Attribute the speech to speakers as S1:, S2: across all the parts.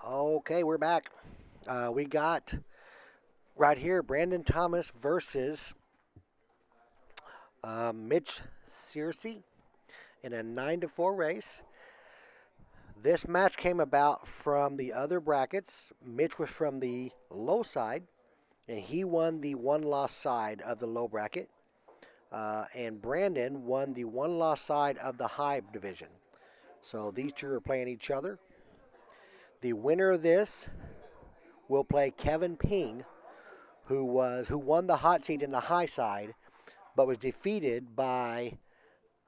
S1: Okay, we're back. We got right here Brandon Thomas versus Mitch Scearce in a 9-4 race. This match came about from the other brackets. Mitch was from the low side, and he won the one loss side of the low bracket. And Brandon won the one loss side of the high division. So these two are playing each other. The winner of this will play Kevin Ping, who won the hot seat in the high side, but was defeated by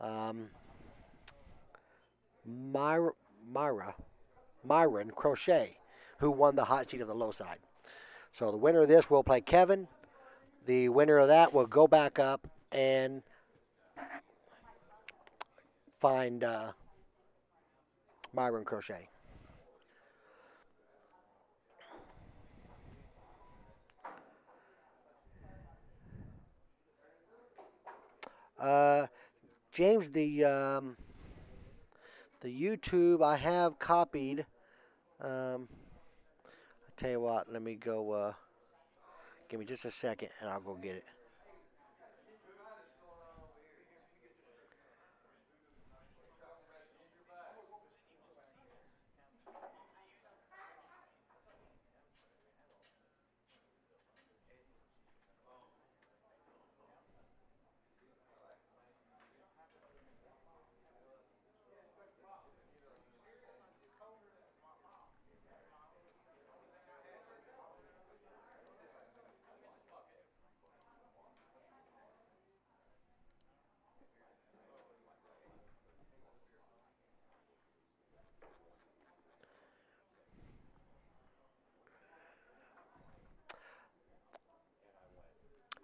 S1: um, Myra, Myra, Myron Crochet, who won the hot seat of the low side. So the winner of this will play Kevin. The winner of that will go back up and find Myron Crochet. Uh, James, the YouTube I have copied. I tell you what, let me go. Give me just a second, and I'll go get it.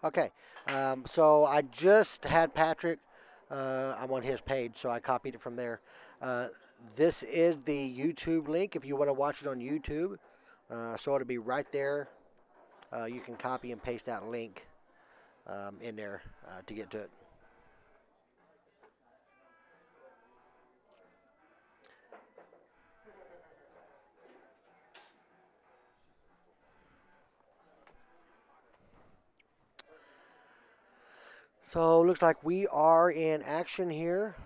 S1: Okay, so I just had Patrick. I'm on his page, so I copied it from there. Uh, this is the YouTube link if you want to watch it on YouTube. So it'll be right there. You can copy and paste that link in there to get to it. So looks like we are in action here.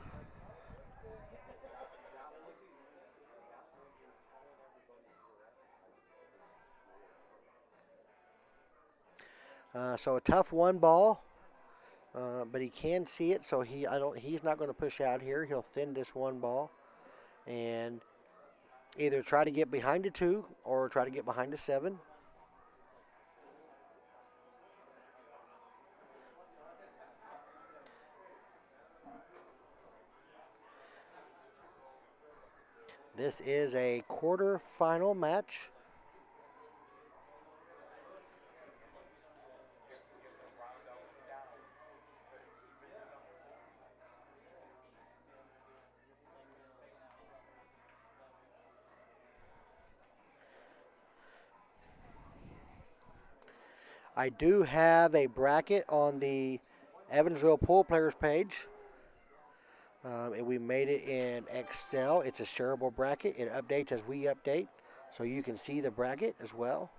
S1: So a tough one ball, but he can see it, so he's not going to push out here. He'll thin this one ball and either try to get behind a two or try to get behind a seven. This is a quarterfinal match. I do have a bracket on the Evansville Pool Players page, and we made it in Excel. It's a shareable bracket. It updates as we update, so you can see the bracket as well.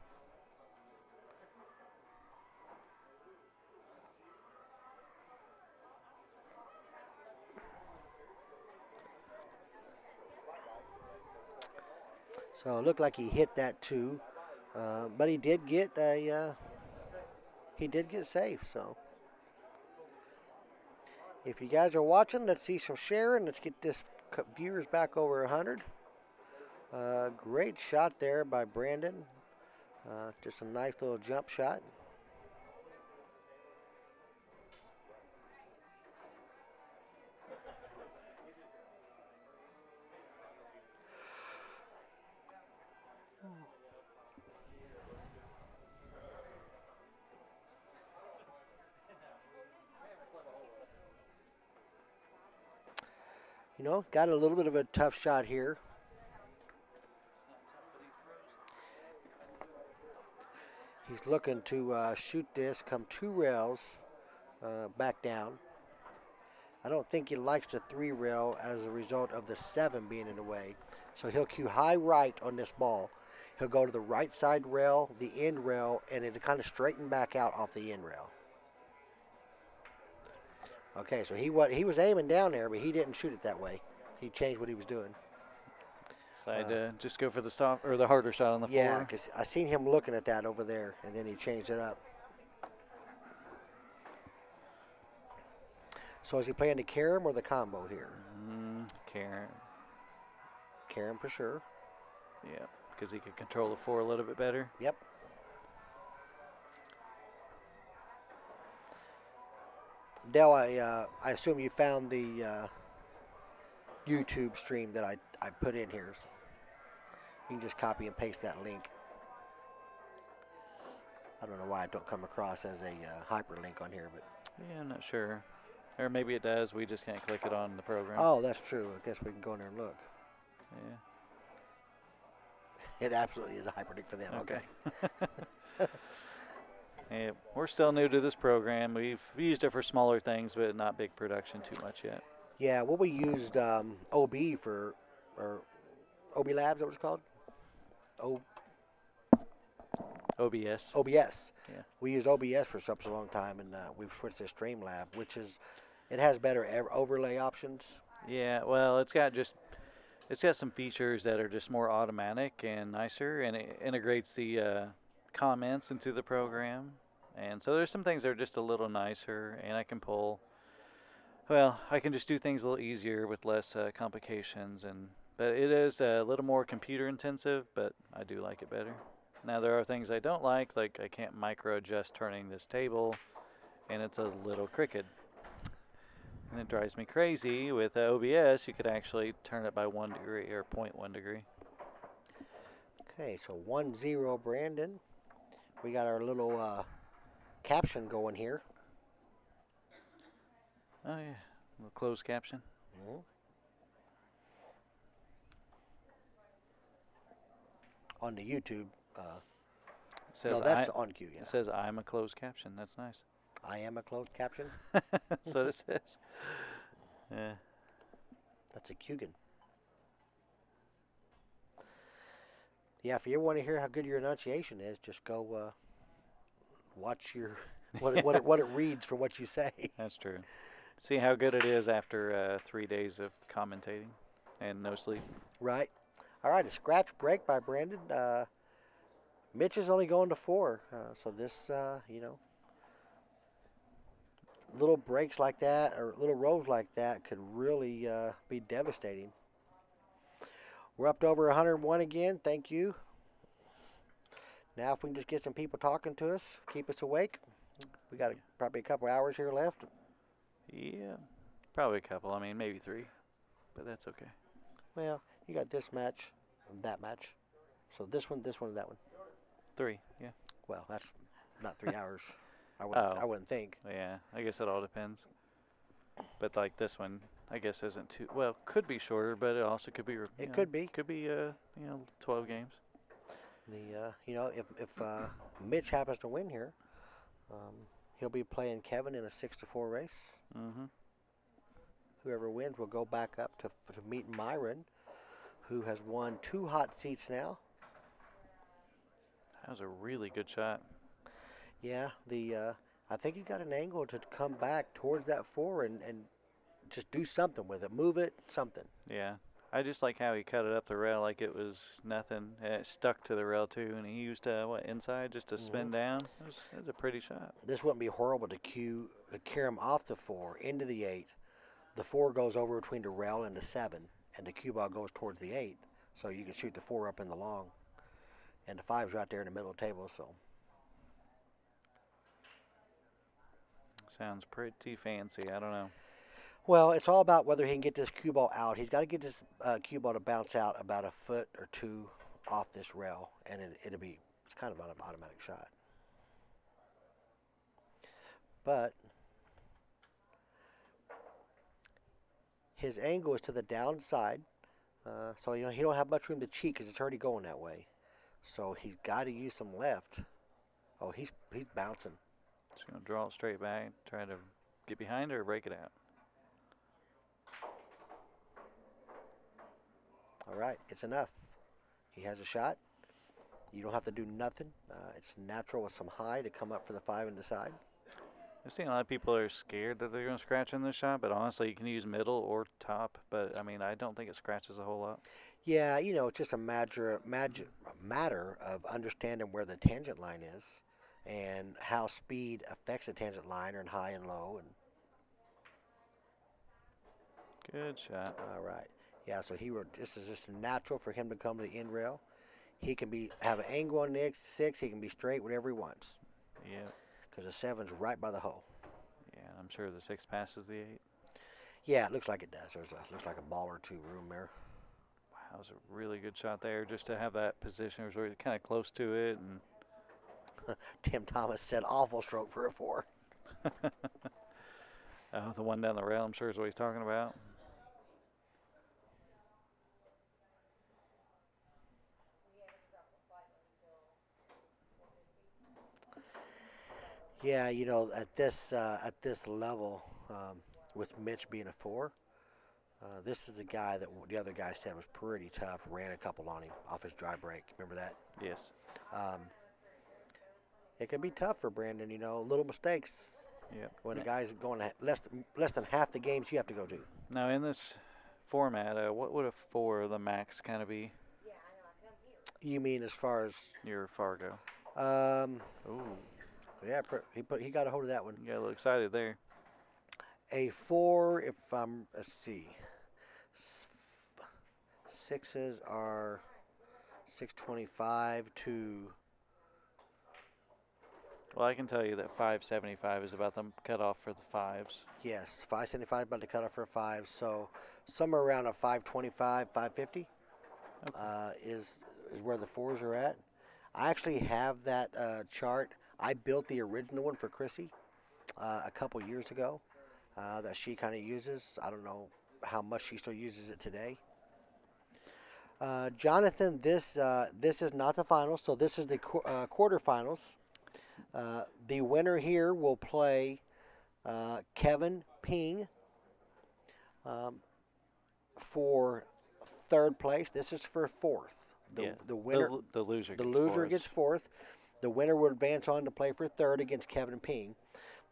S1: So it looked like he hit that too, but he did get safe. So if you guys are watching, let's see some sharing. Let's get this viewers back over 100. Great shot there by Brandon. Just a nice little jump shot. Got a little bit of a tough shot here. He's looking to shoot this, come two rails back down. I don't think he likes the three rail as a result of the seven being in the way. So he'll cue high right on this ball. He'll go to the right side rail, the end rail, and it'll kind of straighten back out off the end rail. Okay, so he was aiming down there, but he didn't shoot it that way. He changed what he was doing.
S2: Decide to just go for the soft or the harder shot on the
S1: Yeah,
S2: four.
S1: because I seen him looking at that over there, and then he changed it up. So is he playing the carom or the combo here?
S2: Karen.
S1: Carom for sure.
S2: Yeah, because he could control the four a little bit better.
S1: Yep. Dell, I assume you found the YouTube stream that I put in here. So you can just copy and paste that link. I don't know why it don't come across as a hyperlink on here, but
S2: Yeah, I'm not sure. Or maybe it does. We just can't click it on the program.
S1: oh, that's true. I guess we can go in there and look.
S2: Yeah.
S1: It absolutely is a hyperlink for them. Okay.
S2: Yeah, we're still new to this program. We've used it for smaller things, but not big production too much yet.
S1: Yeah, well, we used OB for, or OB Labs, is that what it's called?
S2: OBS.
S1: OBS.
S2: Yeah.
S1: We used OBS for such a long time, and we've switched to Streamlab, which is, it has better overlay options.
S2: Yeah, well, it's got some features that are just more automatic and nicer, and it integrates the comments into the program. And so there's some things that are just a little nicer, and I can just do things a little easier with less complications. But it is a little more computer intensive, but I do like it better. Now there are things I don't like I can't micro adjust turning this table, and it's a little crooked. And it drives me crazy. With OBS, you could actually turn it by 1 degree or 0.1 degree.
S1: Okay, so 1-0 Brandon. We got our little caption going here.
S2: Oh yeah, a little closed caption.
S1: Mm-hmm. On the YouTube. No, that's on cue, yeah.
S2: It says I'm a closed caption. That's nice.
S1: I am a closed caption?
S2: That's what it says. Yeah.
S1: That's a Kugan. Yeah, if you ever want to hear how good your enunciation is, just go watch your what it reads from what you say.
S2: That's true. See how good it is after 3 days of commentating and no sleep.
S1: Right. All right, a scratch break by Brandon. Mitch is only going to 4, so this, little breaks like that or little rolls like that could really be devastating. We're up to over 101 again. Thank you. Now, if we can just get some people talking to us, keep us awake. We got probably a couple hours here left.
S2: Yeah, probably a couple. I mean, maybe 3, but that's okay.
S1: Well, you got this match and that match. So this one, and that one.
S2: 3, yeah.
S1: Well, that's not 3 hours. I wouldn't think.
S2: Yeah, I guess it all depends. But like this one, I guess isn't too well. Could be shorter, but it also could be.
S1: It could be.
S2: Could be 12 games.
S1: If Mitch happens to win here, he'll be playing Kevin in a 6-4 race.
S2: Mm-hmm.
S1: Whoever wins will go back up to meet Myron, who has won 2 hot seats now.
S2: That was a really good shot.
S1: Yeah, I think he got an angle to come back towards that 4 and just do something with it, move it, something.
S2: Yeah, I just like how he cut it up the rail like it was nothing, and it stuck to the rail too. And he used inside just to spin down. It was a pretty shot.
S1: This wouldn't be horrible to carry him off the 4 into the 8. The 4 goes over between the rail and the 7, and the cue ball goes towards the 8. So you can shoot the 4 up in the long, and the 5's right there in the middle of the table. So.
S2: Sounds pretty fancy. I don't know.
S1: Well, it's all about whether he can get this cue ball out. He's got to get this cue ball to bounce out about a foot or 2 off this rail, and it's kind of an automatic shot. But his angle is to the downside, so he don't have much room to cheat because it's already going that way. So he's got to use some left. Oh, he's bouncing.
S2: Just gonna draw it straight back, try to get behind or break it out.
S1: All right, it's enough. He has a shot. You don't have to do nothing. It's natural with some high to come up for the 5 and decide.
S2: I've seen a lot of people are scared that they're going to scratch in this shot, but honestly, you can use middle or top. But I mean, I don't think it scratches a whole lot.
S1: Yeah, it's just a matter of understanding where the tangent line is and how speed affects the tangent line and high and low. And
S2: Good shot.
S1: all right, yeah. So this is just natural for him to come to the end rail. He can have an angle on the X6. He can be straight, whatever he wants.
S2: Yep.
S1: Because the 7's right by the hole.
S2: Yeah, I'm sure the 6 passes the 8.
S1: Yeah, it looks like it does. Looks like a ball or two room there.
S2: Wow, that was a really good shot there. Just to have that position, it was really kind of close to it, and
S1: Tim Thomas said awful stroke for a 4.
S2: oh, the one down the rail, I'm sure is what he's talking about.
S1: Yeah, at this level, with Mitch being a 4, this is the guy that the other guy said was pretty tough. Ran a couple on him off his dry break. Remember that?
S2: Yes.
S1: Um, it can be tough for Brandon. Little mistakes
S2: Yep.
S1: when a guy's going less than half the games you have to go to.
S2: Now in this format, what would a 4 the max kind of be?
S1: You mean as far as?
S2: Your Fargo.
S1: Ooh,
S2: Ooh,
S1: yeah, he got a hold of that one.
S2: you got a little excited there.
S1: A 4, if let's see, sixes are 625 to.
S2: Well, I can tell you that 575 is about the cutoff for the 5s.
S1: Yes, 575 about to cut off for a 5, so somewhere around a 525, 550
S2: Okay.
S1: is where the 4s are at. I actually have that chart. I built the original one for Chrissy a couple years ago that she kind of uses. I don't know how much she still uses it today. Jonathan, this is not the finals, so this is the quarterfinals. The winner here will play Kevin Ping um, for third place. This is for fourth.
S2: Yeah.
S1: The winner,
S2: The loser.
S1: the
S2: gets
S1: loser
S2: fours.
S1: gets fourth. The winner will advance on to play for third against Kevin Ping.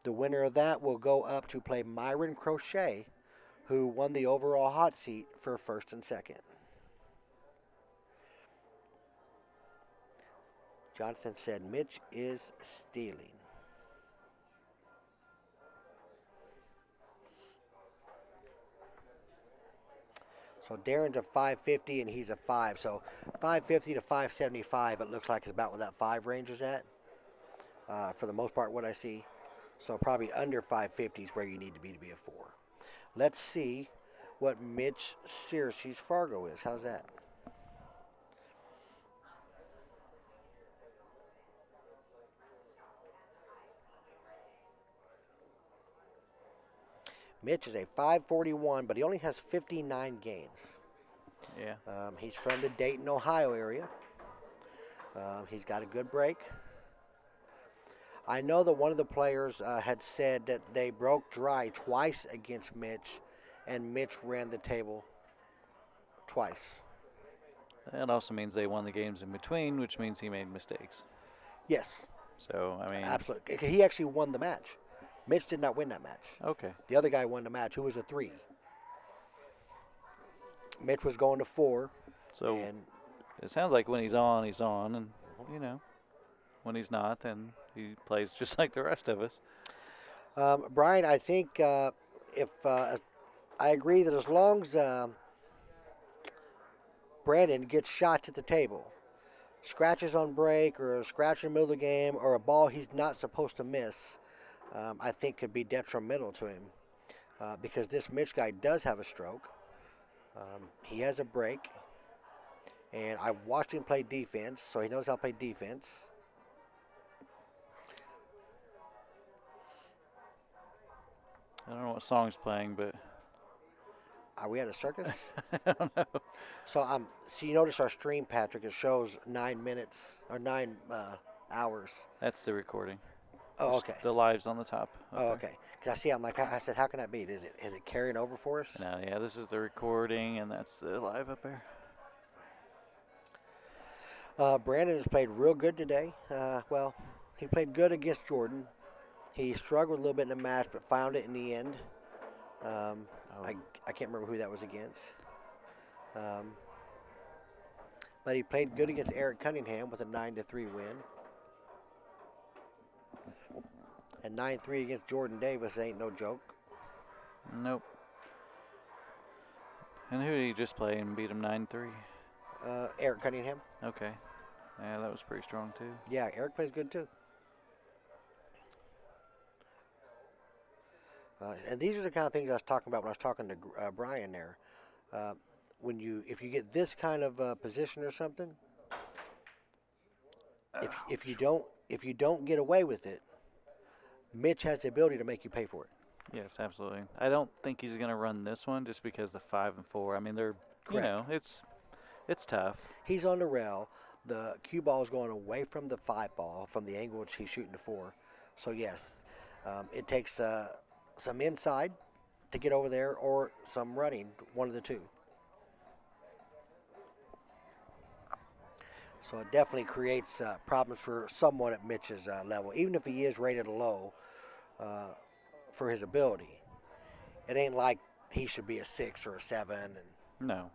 S1: The winner of that will go up to play Myron Crochet, who won the overall hot seat for first and second. Jonathan said Mitch is stealing. So Darren's a 550 and he's a 5. So 550 to 575, it looks like is about where that 5 range is at. For the most part, what I see. So probably under 550 is where you need to be a 4. Let's see what Mitch Scearce's Fargo is. How's that? Mitch is a 541, but he only has 59 games.
S2: Yeah.
S1: He's from the Dayton, Ohio area. He's got a good break. I know that one of the players had said that they broke dry twice against Mitch, and Mitch ran the table twice.
S2: That also means they won the games in between, which means he made mistakes.
S1: Yes,
S2: So, I mean,
S1: absolutely. He actually won the match. Mitch did not win that match.
S2: okay.
S1: The other guy won the match, who was a 3. Mitch was going to 4.
S2: So
S1: And
S2: it sounds like when he's on, and you know, when he's not, then he plays just like the rest of us.
S1: Brian, I think if I agree that as long as Brandon gets shots at the table, scratches on break or a scratch in the middle of the game or a ball he's not supposed to miss, I think could be detrimental to him because this Mitch guy does have a stroke. He has a break, and I watched him play defense, so he knows how to play defense.
S2: I don't know what song's playing, but
S1: Are we at a circus?
S2: I don't know.
S1: So you notice our stream, Patrick. It shows 9 minutes or 9 hours.
S2: That's the recording.
S1: Oh,
S2: Just
S1: okay.
S2: The live's on the top.
S1: Oh, okay. Because I see, I said, how can that be? Is it carrying over for us?
S2: No, yeah, this is the recording, and that's the live up there.
S1: Brandon has played real good today. Well, he played good against Jordan. He struggled a little bit in the match, but found it in the end. Um,
S2: Oh,
S1: I can't remember who that was against. Um, but he played good against Eric Cunningham with a 9-3 win. And 9-3 against Jordan Davis ain't no joke.
S2: nope. And who did he just play and beat him 9-3?
S1: Eric Cunningham.
S2: Okay. Yeah, that was pretty strong too.
S1: Yeah, Eric plays good too. And these are the kind of things I was talking about when I was talking to Brian there. Uh, if you get this kind of position or something, if you don't get away with it, Mitch has the ability to make you pay for it.
S2: Yes, absolutely. I don't think he's going to run this one just because the 5 and 4. I mean, they're
S1: Correct.
S2: it's tough.
S1: He's on the rail. The cue ball is going away from the 5 ball from the angle which he's shooting the 4. So yes, it takes some inside to get over there or some running, one of the two. So it definitely creates problems for someone at Mitch's level, even if he is rated low uh, for his ability. It ain't like he should be a 6 or a 7. And
S2: No.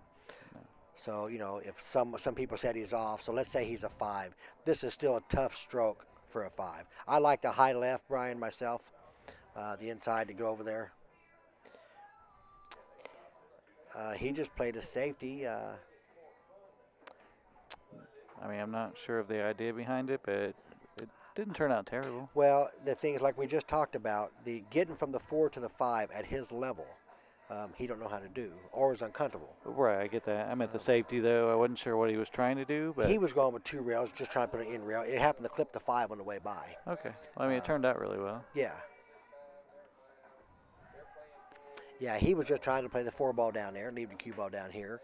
S1: so if some people said he's off, so let's say he's a 5. This is still a tough stroke for a 5. I like the high left, Brian, myself, the inside to go over there. He just played a safety.
S2: I mean, I'm not sure of the idea behind it, but it didn't turn out terrible.
S1: Well, the thing is, like we just talked about, the getting from the 4 to the 5 at his level, he don't know how to do, or is uncomfortable.
S2: Right, I get that. I meant the safety though. I wasn't sure what he was trying to do, but
S1: He was going with 2 rails, just trying to put an in rail. It happened to clip the 5 on the way by.
S2: okay. Well, I mean, it turned out really well.
S1: Yeah. Yeah, he was just trying to play the 4 ball down there, leave the cue ball down here.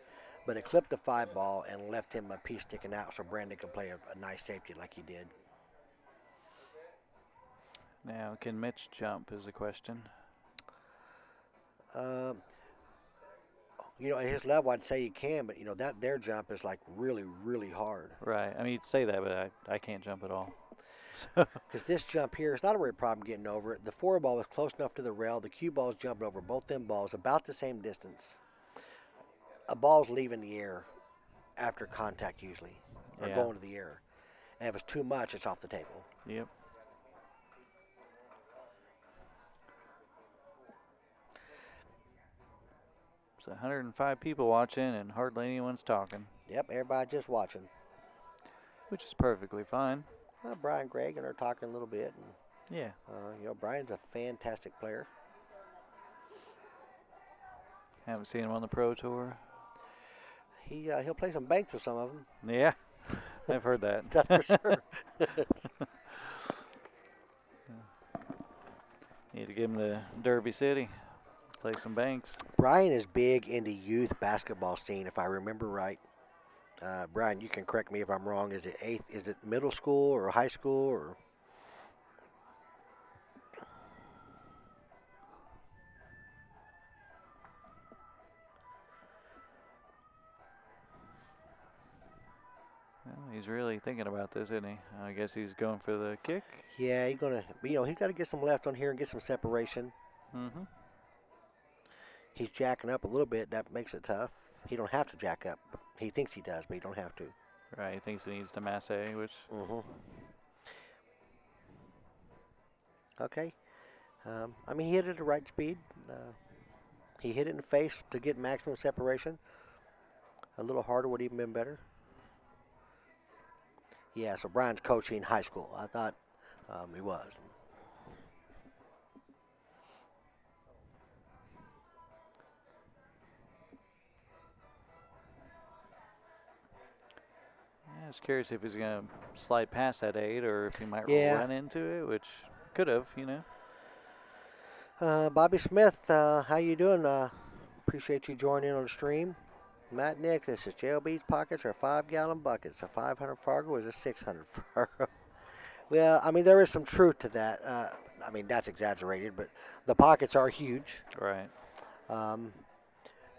S1: But it clipped the 5 ball and left him a piece sticking out so Brandon could play a nice safety like he did.
S2: Now, can Mitch jump is the question.
S1: Um, at his level, I'd say he can, but that their jump is like really, really hard.
S2: Right. I mean, you'd say that, but I can't jump at all.
S1: Because this jump here is not a real problem getting over it. The 4 ball was close enough to the rail. The cue ball is jumping over both them balls about the same distance. A ball's leaving the air after contact usually, or
S2: Yeah.
S1: going to the air. And if it's too much, it's off the table.
S2: Yep. It's 105 people watching and hardly anyone's talking,
S1: Yep, everybody just watching.
S2: which is perfectly fine.
S1: Brian Gregg and are talking a little bit. And,
S2: Yeah.
S1: Brian's a fantastic player.
S2: Haven't seen him on the Pro Tour.
S1: He'll play some banks with some of them.
S2: Yeah. I've heard that.
S1: That's for sure.
S2: Need to give him the Derby City. Play some banks.
S1: Brian is big in the youth basketball scene, if I remember right. Brian, you can correct me if I'm wrong. Is it eighth? Is it middle school or high school or?
S2: Well, he's really thinking about this, isn't he? I guess he's going for the kick.
S1: Yeah, he's gonna. He's got to get some left on here and get some separation.
S2: Mm-hmm.
S1: He's jacking up a little bit. That makes it tough. He don't have to jack up. He thinks he does, but he don't have to.
S2: Right. He thinks he needs to masse, which.
S1: Mm-hmm. Okay. He hit it at the right speed. He hit it in the face to get maximum separation. A little harder would even been better. Yeah, so Brian's coaching high school. I thought he was.
S2: Yeah, I was curious if he's going to slide past that 8 or if he might
S1: Yeah.
S2: run into it, which could have,
S1: Bobby Smith, how you doing? Appreciate you joining in on the stream. Matt Nick, this is JLB's pockets are 5-gallon buckets. A 500 Fargo is a 600 Fargo. Well, there is some truth to that. That's exaggerated, but the pockets are huge.
S2: Right.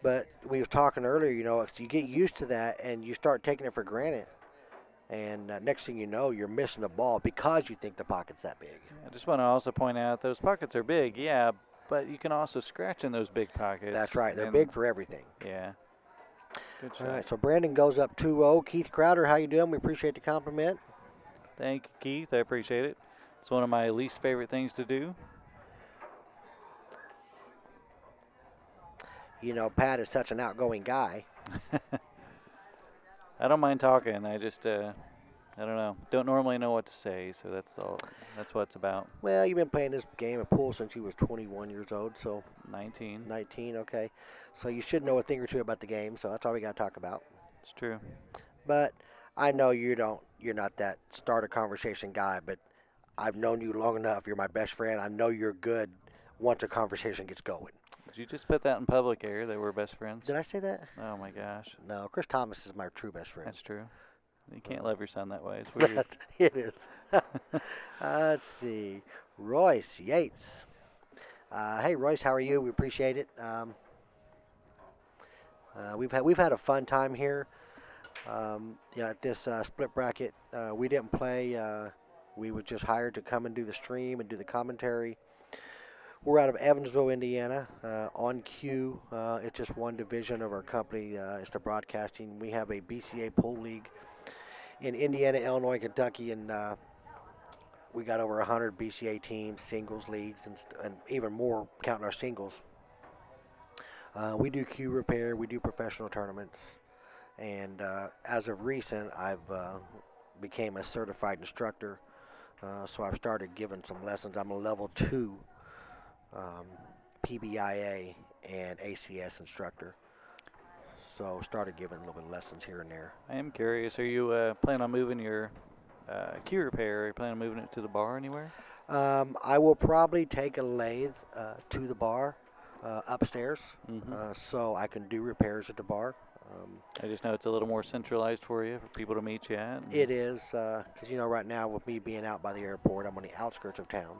S1: But we were talking earlier, you get used to that and you start taking it for granted. And next thing you know, you're missing the ball because you think the pocket's that big.
S2: I just want to also point out those pockets are big, yeah, but you can also scratch in those big pockets.
S1: That's right. They're
S2: and
S1: big for everything.
S2: Yeah. Good
S1: All
S2: shot.
S1: right, so Brandon goes up 2-0. Keith Crowder, how you doing? We appreciate the compliment.
S2: Thank you, Keith. I appreciate it. It's one of my least favorite things to do.
S1: You know, Pat is such an outgoing guy.
S2: I don't mind talking. I just, I don't know. Don't normally know what to say, so that's all. That's what it's about.
S1: Well, you've been playing this game of pool since you was 21 years old, so
S2: 19.
S1: 19, okay. So you should know a thing or two about the game, so that's all we got to talk about.
S2: It's true.
S1: But I know you're not that start a conversation guy, but I've known you long enough. You're my best friend. I know you're good once a conversation gets going.
S2: Did you just put that in public air that we're best friends?
S1: Did I say that?
S2: Oh my gosh.
S1: No, Chris Thomas is my true best friend.
S2: That's true. You can't love your son that way. It's weird.
S1: It is. Let's see. Royce Yates. Hey Royce, how are you? We appreciate it. We've had a fun time here. At this split bracket, we didn't play. We were just hired to come and do the stream and do the commentary. We're out of Evansville, Indiana, on cue. It's just one division of our company. It's the broadcasting. We have a BCA pool league in Indiana, Illinois, Kentucky, and we got over 100 BCA teams, singles leagues, and even more counting our singles. We do cue repair. We do professional tournaments. And as of recent, I've became a certified instructor. So I've started giving some lessons. I'm a level 2 PBIA and ACS instructor. So started giving a little bit of lessons here and there.
S2: I am curious. Are you planning on moving your cue repair? Are you planning on moving it to the bar anywhere?
S1: I will probably take a lathe to the bar upstairs, so I can do repairs at the bar.
S2: I just know it's a little more centralized for you, for people to meet you at.
S1: It is, because right now with me being out by the airport, I'm on the outskirts of town,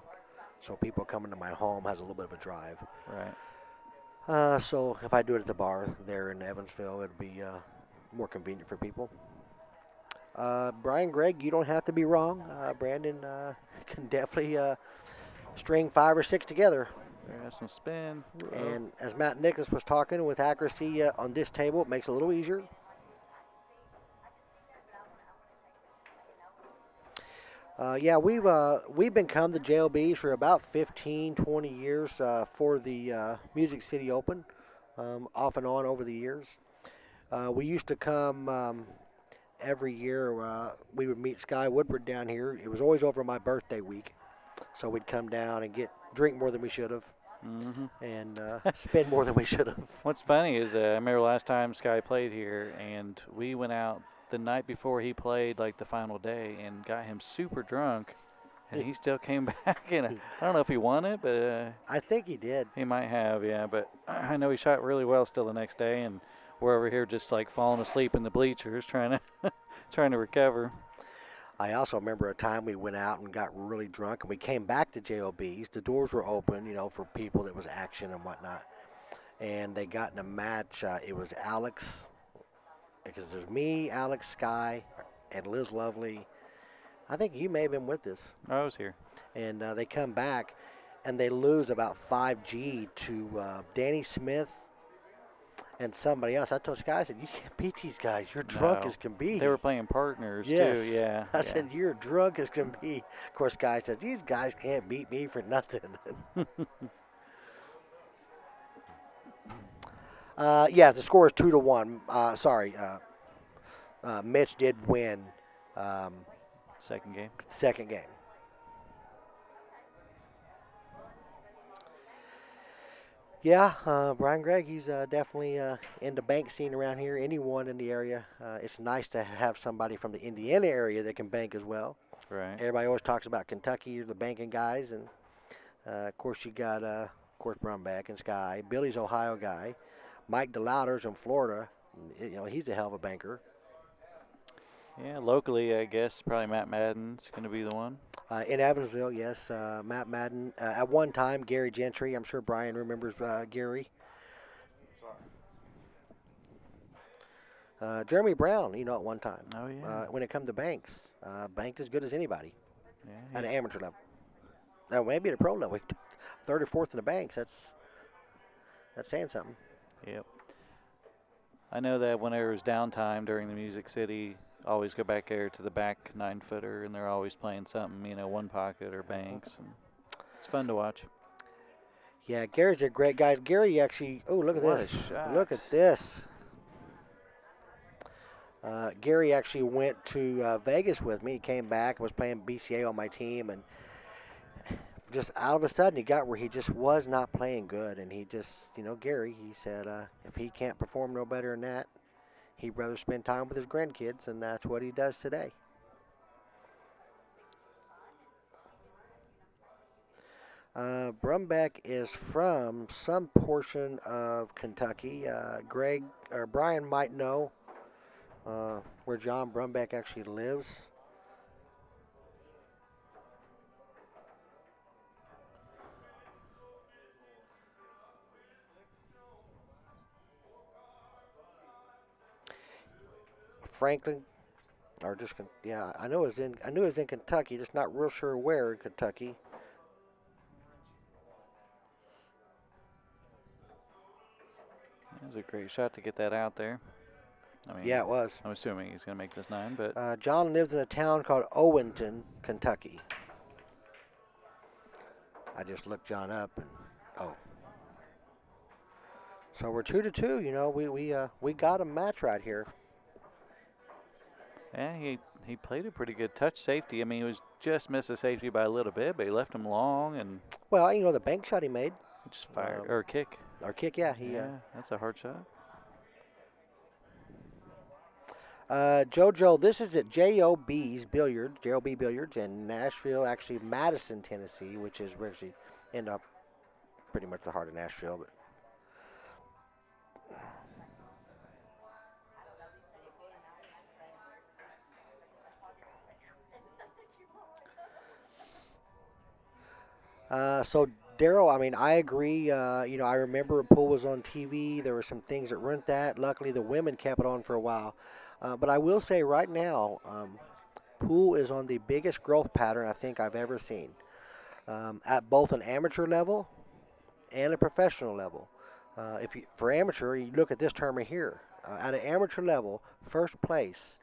S1: so people coming to my home has a little bit of a drive.
S2: Right.
S1: So if I do it at the bar there in Evansville, it'd be more convenient for people. Brian Gregg, you don't have to be wrong. Brandon can definitely string 5 or 6 together.
S2: There's some spin.
S1: And as Matt Nicholas was talking, with accuracy on this table, it makes it a little easier. We've been coming to JLBs for about 15, 20 years for the Music City Open, off and on over the years. We used to come every year. We would meet Sky Woodward down here. It was always over my birthday week, so we'd come down and drink more than we should have. And spend more than we should have.
S2: What's funny is I remember last time Sky played here, and we went out the night before he played, like the final day, and got him super drunk, and he still came back. And I don't know if he won it, but
S1: I think he did.
S2: He might have, yeah. But I know he shot really well still the next day, and we're over here just like falling asleep in the bleachers, trying to recover.
S1: I also remember a time we went out and got really drunk, and we came back to JLB's. The doors were open, for people that was action and whatnot. And they got in a match. It was Alex, because there's me, Alex, Sky, and Liz Lovely. I think you may have been with us.
S2: I was here.
S1: And they come back, and they lose about 5G to Danny Smith and somebody else. I told Sky, I said, you can't beat these guys. You're drunk as can be.
S2: They were playing partners, too, yeah.
S1: I said, you're drunk as can be. Of course, Sky said, these guys can't beat me for nothing. The score is 2-1. Mitch did win.
S2: Second game.
S1: Second game. Yeah, Brian Gregg, he's definitely in the bank scene around here. Anyone in the area, it's nice to have somebody from the Indiana area that can bank as well.
S2: Right.
S1: Everybody always talks about Kentucky, the banking guys, and of course you got, Brumback and Sky. Billy's Ohio guy. Mike DeLauder's in Florida. He's a hell of a banker.
S2: Yeah, locally, I guess probably Matt Madden's going to be the one.
S1: In Evansville, yes, Matt Madden. At one time, Gary Gentry. I'm sure Brian remembers Gary. Jeremy Brown, at one time.
S2: Oh yeah,
S1: When it comes to Banks, banked as good as anybody
S2: yeah,
S1: at an amateur level. Now maybe at a pro level, third or fourth in the Banks. That's saying something.
S2: yep. I know that when there was downtime during the Music City, always go back there to the back 9-footer, and they're always playing something, one pocket or banks, and it's fun to watch.
S1: Yeah, Gary's a great guy. Gary actually. Oh, look at
S2: What a
S1: this! Look
S2: shot!
S1: at this. Gary actually went to Vegas with me. He came back, was playing BCA on my team, and just out of a sudden he got where he just was not playing good, and he just, Gary, he said if he can't perform no better than that, he'd rather spend time with his grandkids, and that's what he does today. Brumbeck is from some portion of Kentucky. Greg or Brian might know where John Brumbeck actually lives. Franklin, or just yeah, I knew it was in Kentucky, just not real sure where in Kentucky.
S2: It was a great shot to get that out there. I mean,
S1: Yeah, it was.
S2: I'm assuming he's going to make this 9, but
S1: John lives in a town called Owenton, Kentucky. I just looked John up, and oh, so we're 2-2. We got a match right here.
S2: yeah, he played a pretty good touch safety. I mean, he was just missed the safety by a little bit, but he left him long and
S1: Well, the bank shot he made,
S2: he just fired
S1: um,
S2: or kick.
S1: or kick, yeah, he.
S2: Yeah, that's a hard shot.
S1: JoJo, this is at JOB's Billiards, JOB Billiards in Nashville, actually Madison, Tennessee, which is we're actually in pretty much the heart of Nashville. But so Daryl, I mean, I agree. I remember pool was on TV. There were some things that weren't that. Luckily, the women kept it on for a while. But I will say right now, pool is on the biggest growth pattern I think I've ever seen, at both an amateur level and a professional level. If you, for amateur, you look at this tournament here. At an amateur level, first place,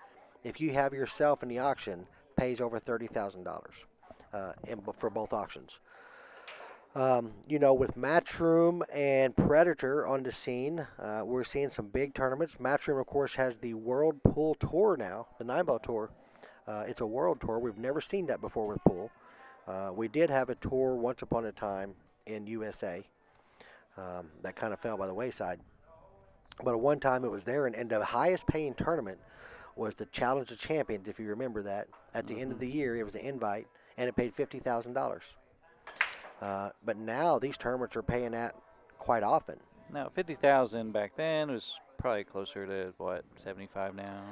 S1: if you have yourself in the auction, pays over $30,000 for both auctions. With Matchroom and Predator on the scene, we're seeing some big tournaments. Matchroom, of course, has the World Pool Tour now, the 9-ball tour. It's a world tour. We've never seen that before with pool. We did have a tour once upon a time in USA that kind of fell by the wayside. But at one time it was there, and the highest paying tournament was the Challenge of Champions, if you remember that. At the end of the year, it was an invite, and it paid $50,000. But now these tournaments are paying that quite often.
S2: Now, 50,000 back then was probably closer to what, 75 now.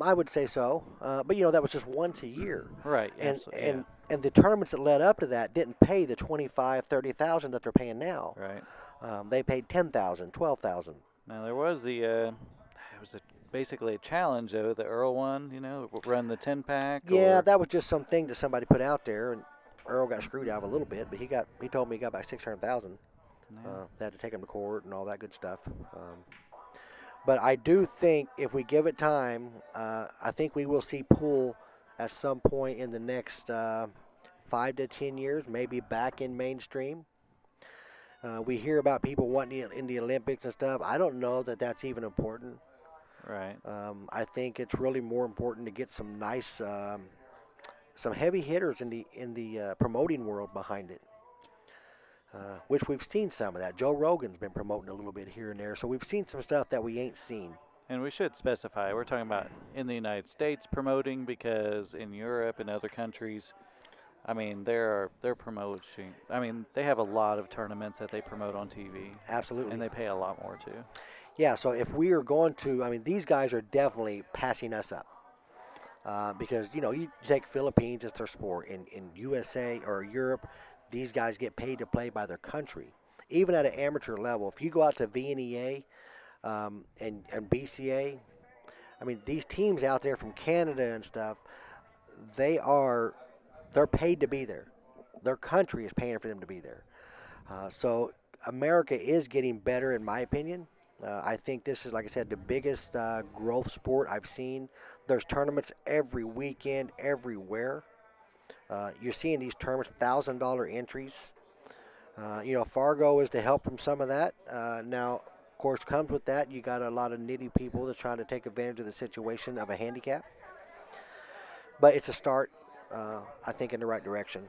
S1: I would say so. But that was just once a year.
S2: Right.
S1: And
S2: Absolutely.
S1: and and the tournaments that led up to that didn't pay the 25, 30,000 that they're paying now.
S2: Yeah. Right.
S1: They paid 10,000, 12,000.
S2: Now there was it was basically a challenge though. The Earl one, run the 10-pack.
S1: Yeah,
S2: Or
S1: that was just something that somebody put out there, and Earl got screwed out of a little bit, but he told me he got about 600,000.
S2: yeah.
S1: They had to take him to court and all that good stuff. But I do think if we give it time, I think we will see pool at some point in the next 5 to 10 years, maybe back in mainstream. We hear about people wanting it in the Olympics and stuff. I don't know that that's even important.
S2: Right.
S1: I think it's really more important to get some nice, some heavy hitters in the promoting world behind it. Which we've seen some of that. Joe Rogan's been promoting a little bit here and there, so we've seen some stuff that we ain't seen.
S2: And we should specify we're talking about in the United States promoting, because in Europe and other countries, I mean, they're promoting. I mean, they have a lot of tournaments that they promote on TV,
S1: Absolutely.
S2: and they pay a lot more too.
S1: Yeah, so if we are going to, I mean, these guys are definitely passing us up. Because, you take Philippines, it's their sport. In USA or Europe, these guys get paid to play by their country. Even at an amateur level, if you go out to VNEA and BCA, I mean, these teams out there from Canada and stuff, they are they're paid to be there. Their country is paying for them to be there. So America is getting better, in my opinion. I think this is, like I said, the biggest growth sport I've seen. There's tournaments every weekend, everywhere. You're seeing these tournaments, $1,000 entries. Fargo is to help from some of that. Now, of course, comes with that, you got a lot of nitty people that's trying to take advantage of the situation of a handicap. But it's a start, I think, in the right direction.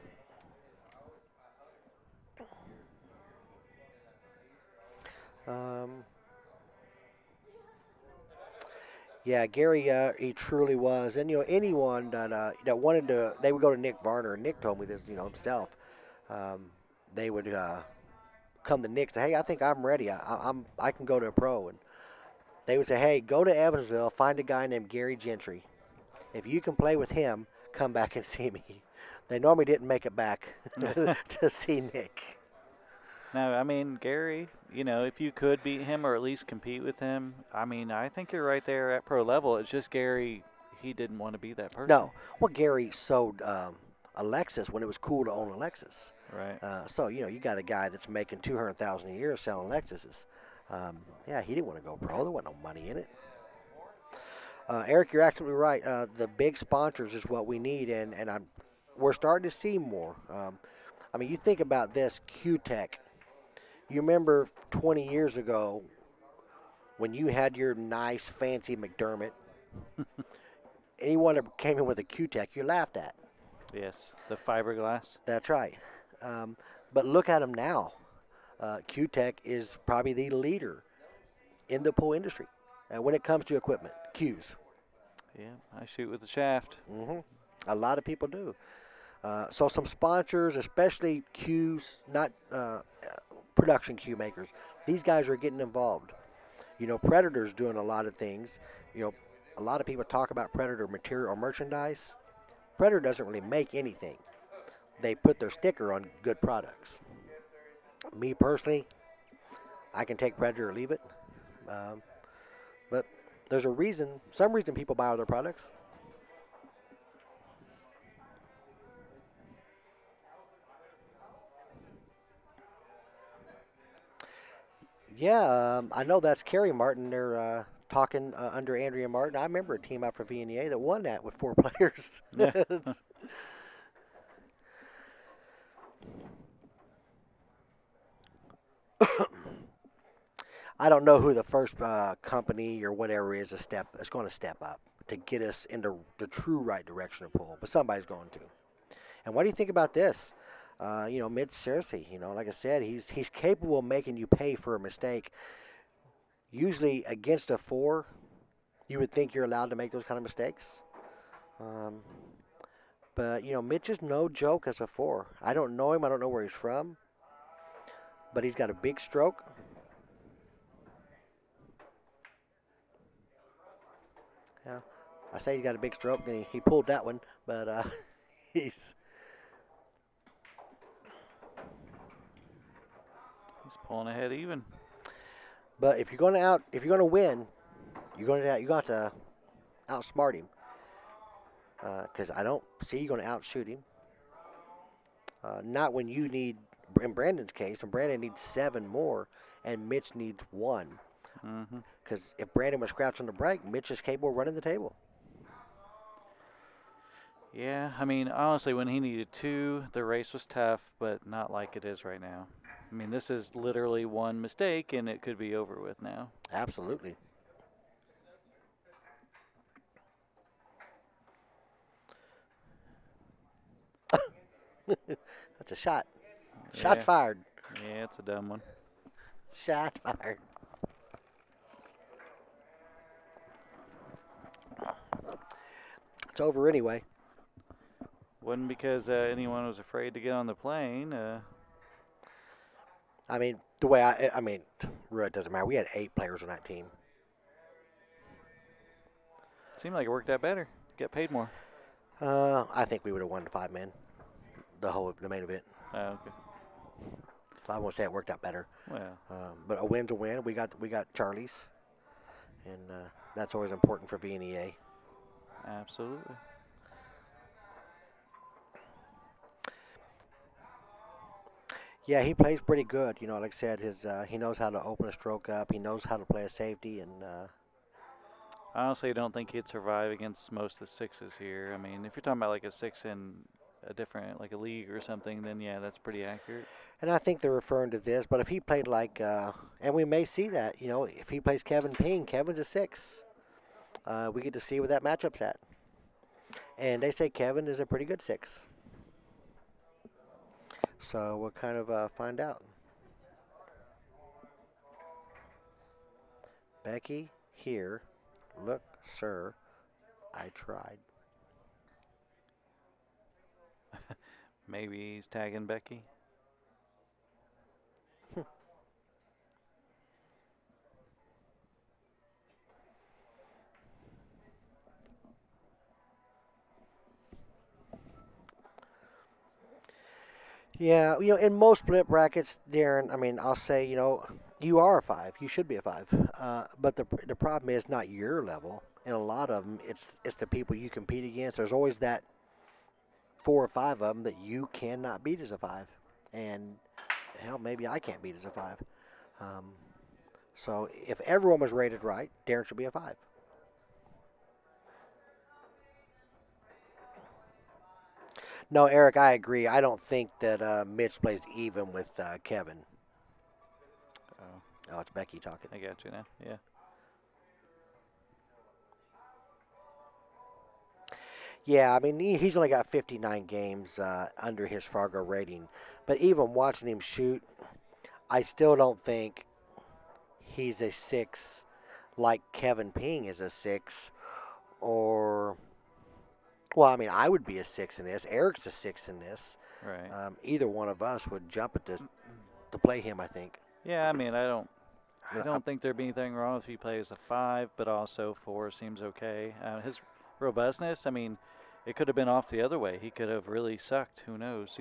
S1: Um, yeah, Gary, he truly was, and anyone that wanted to, they would go to Nick Varner. Nick told me this, himself. Um, they would come to Nick, say, "Hey, I think I'm ready. I can go to a pro." And they would say, "Hey, go to Evansville, find a guy named Gary Gentry. If you can play with him, come back and see me." They normally didn't make it back to see Nick.
S2: No, I mean, Gary, if you could beat him or at least compete with him, I mean, I think you're right there at pro level. It's just Gary, he didn't want to be that person.
S1: No, well, Gary sold a Lexus when it was cool to own a Lexus.
S2: Right.
S1: So you got a guy that's making 200,000 a year selling Lexuses. Yeah, he didn't want to go pro. There wasn't no money in it. Eric, you're absolutely right. The big sponsors is what we need, and we're starting to see more. I mean, you think about this, Q-Tech. You remember 20 years ago when you had your nice, fancy McDermott. Anyone that came in with a Q-Tech, you laughed at.
S2: Yes, the fiberglass.
S1: That's right. Um, but look at them now. Q-Tech is probably the leader in the pool industry when it comes to equipment. Q's.
S2: Yeah, I shoot with the shaft.
S1: A lot of people do. So some sponsors, especially Q's, not production Q makers, these guys are getting involved. Predator's doing a lot of things. A lot of people talk about Predator material or merchandise. Predator doesn't really make anything. They put their sticker on good products. Me personally, I can take Predator or leave it. Um, but there's a reason, some reason people buy other products. Yeah, I know that's Kerry Martin. They're talking under Andrea Martin. I remember a team out for VNEA that won that with 4 players.
S2: Yeah.
S1: I don't know who the first company or whatever is that's going to step up to get us into the true right direction of pool, but somebody's going to. And what do you think about this? Mitch Scearce, like I said, he's capable of making you pay for a mistake. Usually against a four, you would think you're allowed to make those kind of mistakes. Um, but Mitch is no joke as a four. I don't know him. I don't know where he's from, but he's got a big stroke. Yeah, I say he's got a big stroke. Then he pulled that one, but he's.
S2: He's pulling ahead even.
S1: But if you're gonna win, you got to outsmart him. Because I don't see you going to outshoot him. Not when you need, in Brandon's case, when Brandon needs 7 more and Mitch needs 1.
S2: Mm-hmm.
S1: Because if Brandon was scratching the brake, Mitch is capable of running the table.
S2: Yeah, I mean, honestly, when he needed 2, the race was tough, but not like it is right now. I mean, this is literally one mistake, and it could be over with now.
S1: Absolutely. That's a shot. Shots
S2: Yeah,
S1: fired.
S2: yeah, it's a dumb one.
S1: Shot fired. It's over anyway.
S2: Wasn't because anyone was afraid to get on the plane.
S1: I mean, really, it doesn't matter. We had 8 players on that team.
S2: Seemed like it worked out better. Get paid more.
S1: I think we would have won the 5 men, the main event.
S2: Oh, okay.
S1: So I won't say it worked out better.
S2: Well,
S1: But a win's a win. We got Charlie's, and that's always important for VNEA.
S2: Absolutely.
S1: Yeah, he plays pretty good. Like I said, his he knows how to open a stroke up. He knows how to play a safety, and
S2: I honestly don't think he'd survive against most of the sixes here. I mean, if you're talking about like a six in a different, like a league or something, then yeah, that's pretty accurate.
S1: I think they're referring to this. But if he played like, and we may see that, if he plays Kevin Ping, Kevin's a six. We get to see where that matchup's at, and they say Kevin is a pretty good six. So we'll kind of find out. Becky, here, look, sir, I tried.
S2: Maybe he's tagging Becky.
S1: Yeah, in most split brackets, Darren, I mean, I'll say, you are a five. You should be a five. But the problem is not your level. In a lot of them, it's the people you compete against. There's always that four or five of them that you cannot beat as a five, and hell, maybe I can't beat as a five. Um, so if everyone was rated right, Darren should be a five. No, Eric, I agree. I don't think that Mitch plays even with Kevin.
S2: Oh,
S1: Oh, it's Becky talking.
S2: I got you now. Yeah.
S1: Yeah, I mean, he's only got 59 games under his Fargo rating. But even watching him shoot, I still don't think he's a six like Kevin Ping is a six. Or, well, I mean, I would be a six in this. Eric's a six in this.
S2: Right.
S1: Either one of us would jump at this to play him, I think.
S2: Yeah, I mean, I don't. I
S1: I,
S2: don't think there'd be anything wrong if he plays a five, but also four seems okay. His robustness, I mean, it could have been off the other way. He could have really sucked. Who knows?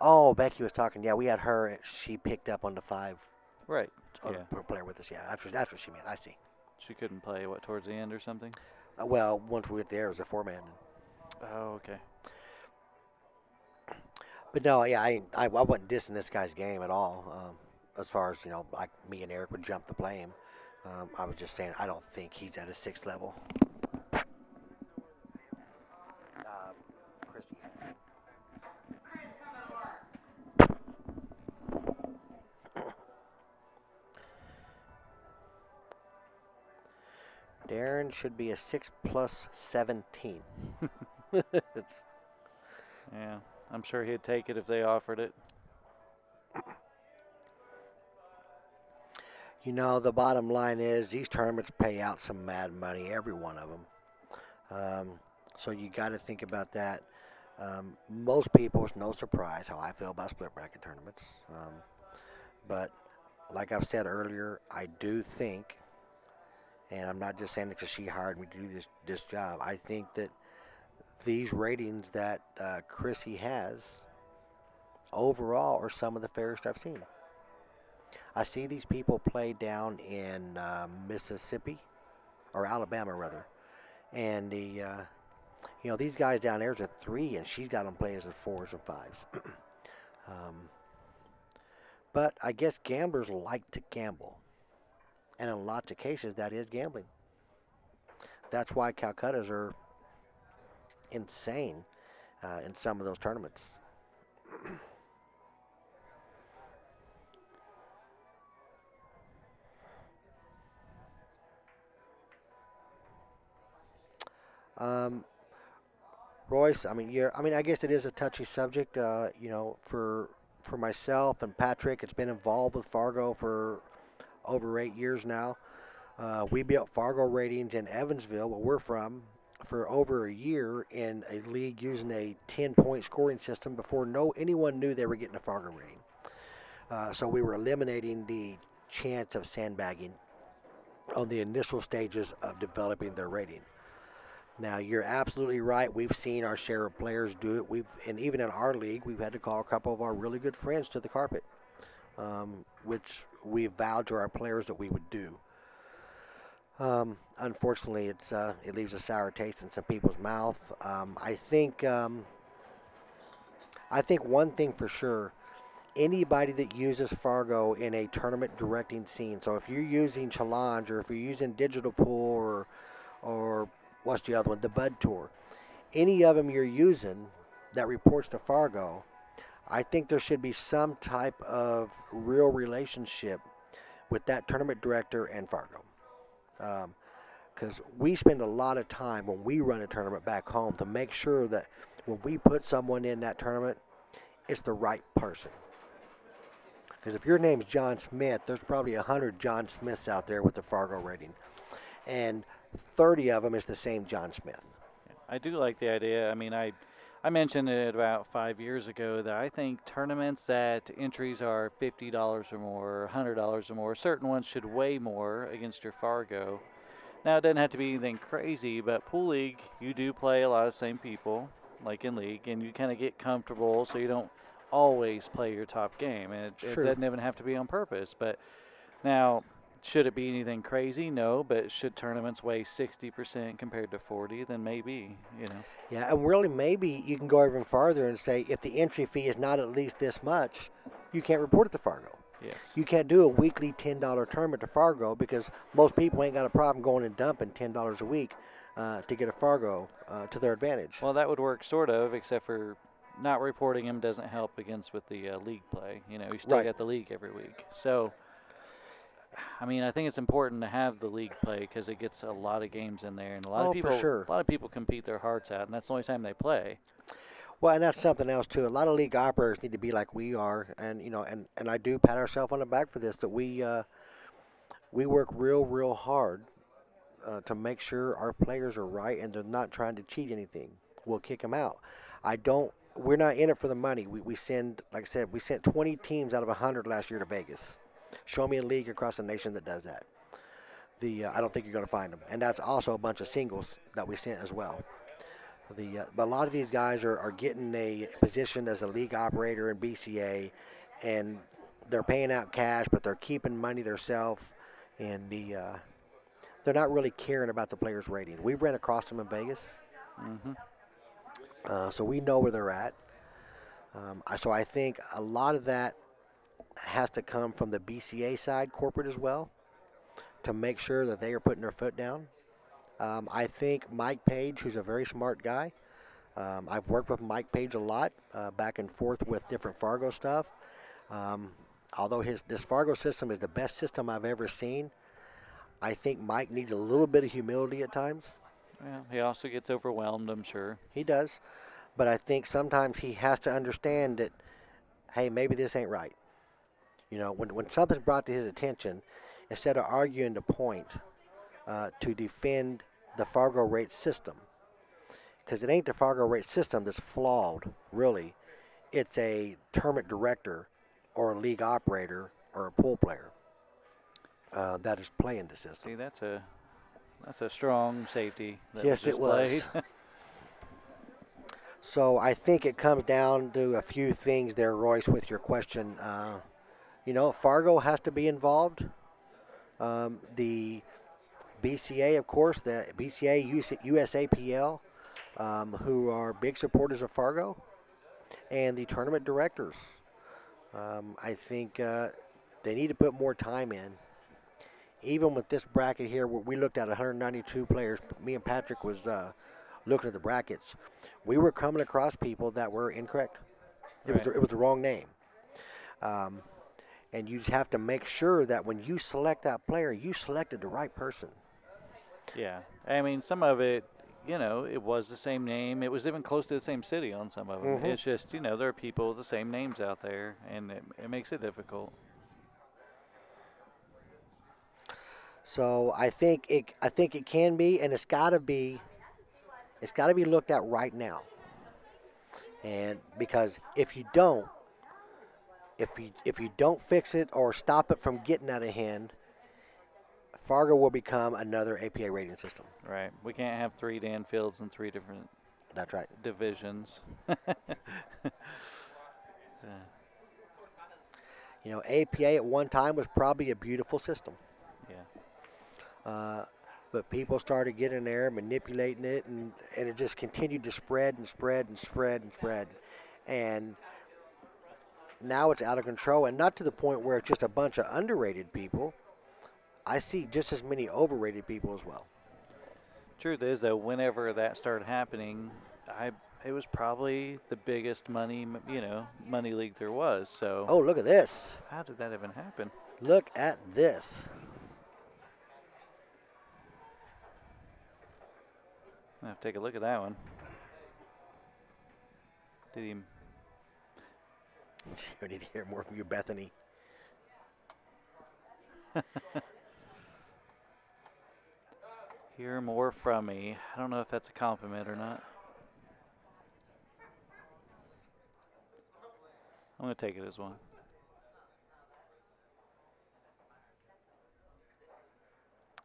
S1: oh, Becky was talking. Yeah, we had her. She picked up on the five
S2: Right.
S1: on
S2: Yeah.
S1: the player with us. Yeah, that's what she meant. I see.
S2: She couldn't play, what, towards the end or something?
S1: Well, once we went there, it was a four-man.
S2: Oh, okay.
S1: But no, yeah, I wasn't dissing this guy's game at all. As far as like me and Eric would jump to play him. I was just saying I don't think he's at a sixth level. Chrissy. Darren should be a 6 plus 17. It's,
S2: Yeah. I'm sure he'd take it if they offered it.
S1: the bottom line is these tournaments pay out some mad money, every one of them. So you got to think about that. Most people, it's no surprise how I feel about split bracket tournaments. But like I've said earlier, I do think, and I'm not just saying it because she hired me to do this job. I think that these ratings that Chrissy has overall are some of the fairest I've seen. I see these people play down in Mississippi or Alabama rather, and these guys down there's a three, and she's got them play as a fours and fives. um, but I guess gamblers like to gamble, and in lots of cases that is gambling. That's why Calcuttas are insane in some of those tournaments. Um, Royce, I guess it is a touchy subject. For myself and Patrick, it's been involved with Fargo for over 8 years now. We built Fargo ratings in Evansville, where we're from, for over a year in a league using a 10-point scoring system before anyone knew they were getting a Fargo rating. So we were eliminating the chance of sandbagging on the initial stages of developing their rating. Now you're absolutely right. We've seen our share of players do it. And even in our league, we've had to call a couple of our really good friends to the carpet, which we vowed to our players that we would do. Unfortunately, it leaves a sour taste in some people's mouth. I think one thing for sure, anybody that uses Fargo in a tournament directing scene. So if you're using Challenge or if you're using Digital Pool or what's the other one, the Bud Tour, any of them you're using that reports to Fargo, I think there should be some type of real relationship with that tournament director and Fargo. Because we spend a lot of time when we run a tournament back home to make sure that when we put someone in that tournament, it's the right person. Because if your name's John Smith, there's probably 100 John Smiths out there with a Fargo rating, and 30 of them is the same John Smith.
S2: I do like the idea. I mean, I mentioned it about 5 years ago that I think tournaments that entries are $50 or more, $100 or more, certain ones should weigh more against your Fargo. Now, it doesn't have to be anything crazy, but Pool League, you do play a lot of the same people, like in League, and you kind of get comfortable so you don't always play your top game. And
S1: It's
S2: it
S1: true.
S2: doesn't even have to be on purpose. But now, should it be anything crazy? No, but should tournaments weigh 60% compared to 40? Then maybe.
S1: Yeah, and really maybe you can go even farther and say if the entry fee is not at least this much, you can't report it to Fargo.
S2: Yes.
S1: You can't do a weekly $10 tournament to Fargo because most people ain't got a problem going and dumping $10 a week to get a Fargo to their advantage.
S2: Well, that would work sort of, except for not reporting him doesn't help against with the league play. You still
S1: Right.
S2: got the league every week. So, I mean, I think it's important to have the league play because it gets a lot of games in there, and
S1: Oh, for sure.
S2: a lot of people compete their hearts out, and that's the only time they play.
S1: Well, and that's something else too. A lot of league operators need to be like we are, and and I do pat ourselves on the back for this. That we work real hard to make sure our players are right and they're not trying to cheat anything. We'll kick them out. I don't. We're not in it for the money. We send, like I said, we sent 20 teams out of 100 last year to Vegas. Show me a league across the nation that does that. I don't think you're going to find them, and that's also a bunch of singles that we sent as well. But a lot of these guys are getting a position as a league operator in BCA, and they're paying out cash, but they're keeping money themselves, and they're not really caring about the players' rating. We've ran across them in Vegas,
S2: Hmm.
S1: so we know where they're at. So I think a lot of that has to come from the BCA side, corporate as well, to make sure that they are putting their foot down. I think Mike Page, who's a very smart guy, I've worked with Mike Page a lot, back and forth with different Fargo stuff. Um, Although this Fargo system is the best system I've ever seen, I think Mike needs a little bit of humility at times.
S2: Well, he also gets overwhelmed, I'm sure.
S1: He does, but I think sometimes he has to understand that, hey, maybe this ain't right. When something's brought to his attention, instead of arguing the point to defend the Fargo rate system, because it ain't the Fargo rate system that's flawed, really. It's a tournament director or a league operator or a pool player that is playing the system.
S2: See, that's a strong safety that was
S1: Yes, it
S2: just
S1: was.
S2: played.
S1: So I think it comes down to a few things there, Royce, with your question. Fargo has to be involved. The BCA, of course, the BCA, USAPL, who are big supporters of Fargo, and the tournament directors. I think they need to put more time in. Even with this bracket here, where we looked at 192 players, me and Patrick was looking at the brackets. We were coming across people that were incorrect.
S2: Right.
S1: It was the wrong name. Um, and you just have to make sure that when you select that player, you selected the right person.
S2: Yeah. I mean, some of it, it was the same name. It was even close to the same city on some of them.
S1: Hmm.
S2: It's just, there are people with the same names out there, and it makes it difficult.
S1: So I think it can be, and it's got to be looked at right now. And because if you don't fix it or stop it from getting out of hand, Fargo will become another APA rating system.
S2: Right. We can't have three Dan Fields in three different
S1: That's right.
S2: divisions.
S1: APA at one time was probably a beautiful system.
S2: Yeah.
S1: Uh, but people started getting there, manipulating it, and it just continued to spread and spread and spread and spread. And now it's out of control, and not to the point where it's just a bunch of underrated people. I see just as many overrated people as well.
S2: Truth is, though, whenever that started happening, I it was probably the biggest money league there was. So
S1: Oh, look at this.
S2: how did that even happen?
S1: Look at this.
S2: I have to take a look at that one. Did he?
S1: We need to hear more from you, Bethany.
S2: Hear more from me. I don't know if that's a compliment or not. I'm gonna take it as one.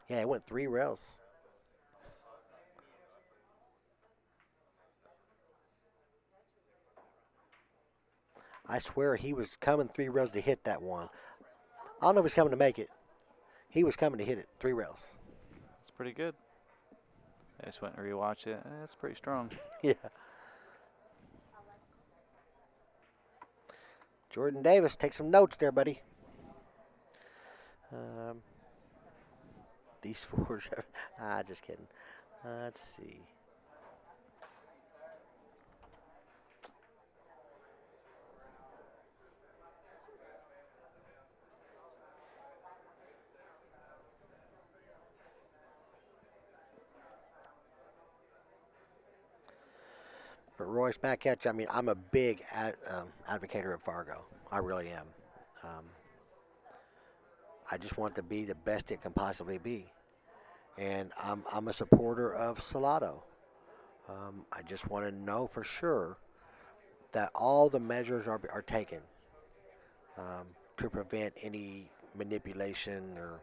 S1: Yeah, it went 3 rails. I swear he was coming 3 rails to hit that one. I don't know if he's coming to make it. He was coming to hit it 3 rails.
S2: That's pretty good. I just went and rewatched it. That's pretty strong.
S1: Yeah. Jordan Davis, take some notes there, buddy. Um, these fours. Just kidding. Let's see. But Royce, back at you. I mean, I'm a big advocator of Fargo. I really am. Um, I just want it to be the best it can possibly be. And I'm a supporter of Salado. I just want to know for sure that all the measures are taken to prevent any manipulation or,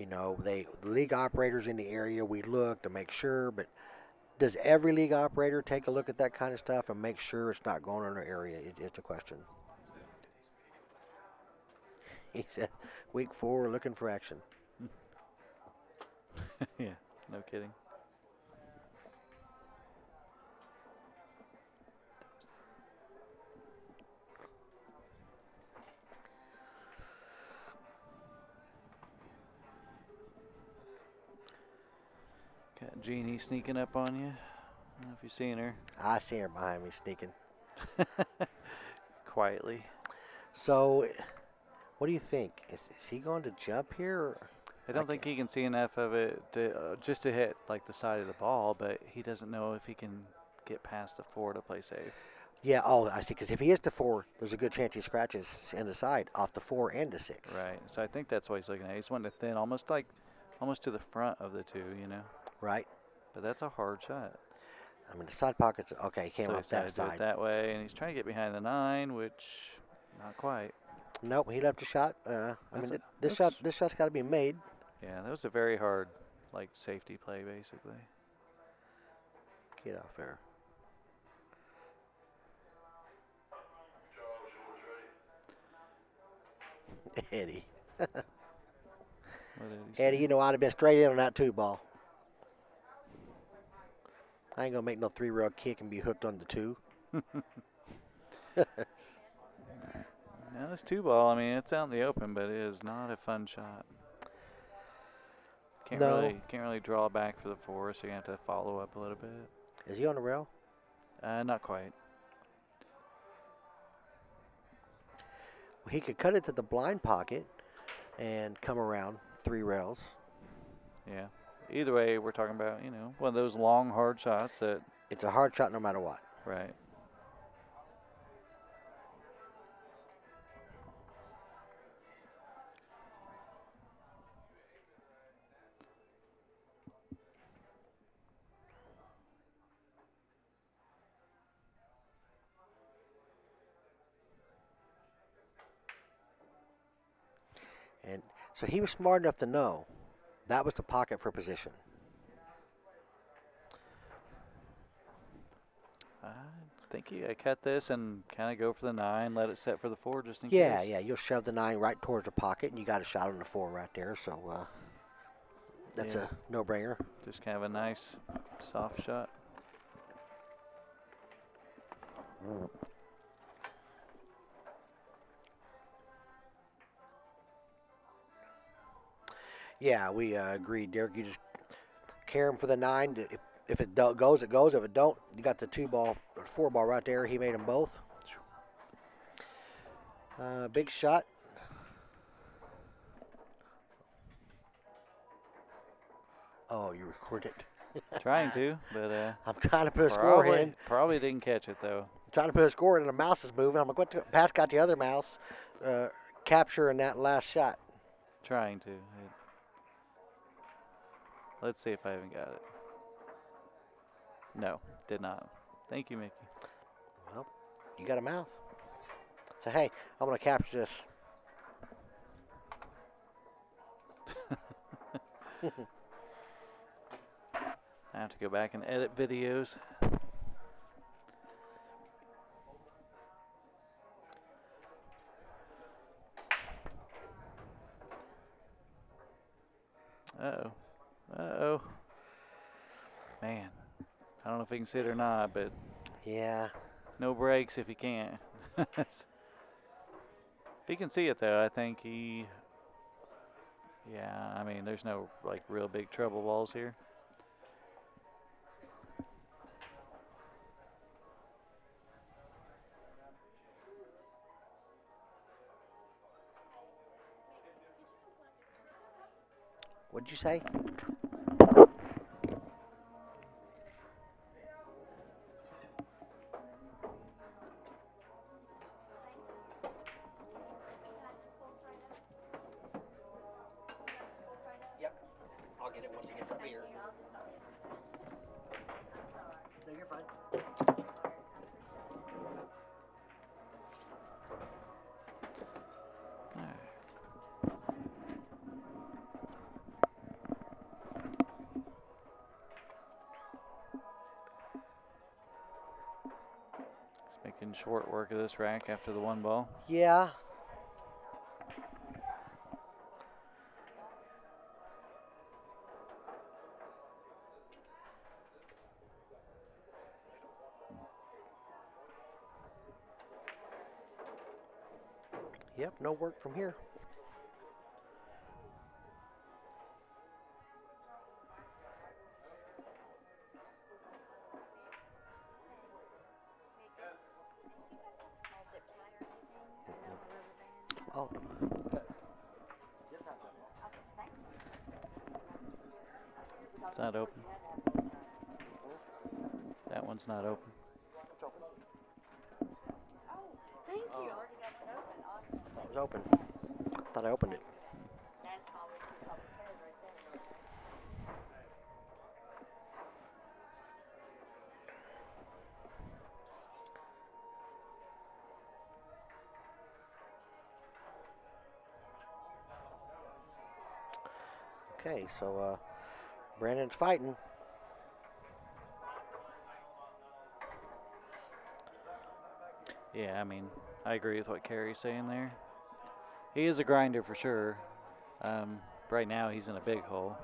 S1: the league operators in the area, we look to make sure, but does every league operator take a look at that kind of stuff and make sure it's not going on in their area? It's a question. He said, week 4, looking for action.
S2: Yeah, no kidding. Got Jeannie sneaking up on you. I don't know if you've seen her.
S1: I see her behind me sneaking.
S2: Quietly.
S1: So, what do you think? Is he going to jump here? Or?
S2: I don't think he can see enough of it just to hit like the side of the ball, but he doesn't know if he can get past the 4 to play safe.
S1: Yeah, oh, I see. Because if he hits the 4, there's a good chance he scratches in the side off the 4 and the 6.
S2: Right. So I think that's what he's looking at. He's wanting to thin, almost to the front of the 2,
S1: Right.
S2: But that's a hard shot.
S1: I mean, the side pockets. Okay, he came
S2: So
S1: off that
S2: do it
S1: side.
S2: that way, and he's trying to get behind the 9, which not quite.
S1: Nope, he left a shot. This shot's got to be made.
S2: Yeah, that was a very hard, safety play, basically.
S1: Get off there. Eddie. Eddie, I'd have been straight in on that 2 ball. I ain't gonna make no 3-rail kick and be hooked on the 2.
S2: Now this 2 ball, I mean, it's out in the open, but it is not a fun shot. Can't really draw back for the 4, so you have to follow up a little bit.
S1: Is he on the rail?
S2: Not quite.
S1: He could cut it to the blind pocket and come around 3 rails.
S2: Yeah. Either way, we're talking about, one of those long, hard shots that...
S1: It's a hard shot no matter what.
S2: Right.
S1: And so he was smart enough to know that was the pocket for position.
S2: I think I cut this and kind of go for the 9, let it set for the 4 just in case.
S1: Yeah, you'll shove the 9 right towards the pocket, and you got a shot on the 4 right there. So That's
S2: Yeah.
S1: a no-brainer.
S2: Just kind of a nice, soft shot.
S1: Yeah, we agreed, Derek. You just carry him for the 9. If it goes, it goes. If it don't, you got the 2-ball or 4-ball right there. He made them both. Big shot. Oh, you recorded it.
S2: Trying to, but
S1: I'm trying to put a score in.
S2: probably didn't catch it though.
S1: Trying to put a score in, and the mouse is moving. I'm like, what? Pass got the other mouse capturing that last shot.
S2: Trying to. Let's see if I even got it. No, did not. Thank you, Mickey.
S1: Well, you got a mouth. So hey, I'm gonna capture this.
S2: I have to go back and edit videos. Uh-oh. Uh-oh. Man, I don't know if he can sit or not, but
S1: Yeah.
S2: no breaks if he can't. If he can see it, though, I think he... Yeah, I mean, there's no, like, real big trouble balls here.
S1: What'd you say? Yep. I'll get it once it gets up here. No, you're fine.
S2: All right. Just making short work of this rack after the 1 ball.
S1: Yeah. Yep. No work from here. Oh.
S2: It's not open. That one's not open.
S3: Thank you. I already got that open. Awesome.
S1: It was open. Thought I opened it.
S3: That's probably public code right there.
S1: Okay, so Brandon's fighting.
S2: Yeah, I mean, I agree with what Carrie's saying there. He is a grinder for sure. Right now he's in a big hole.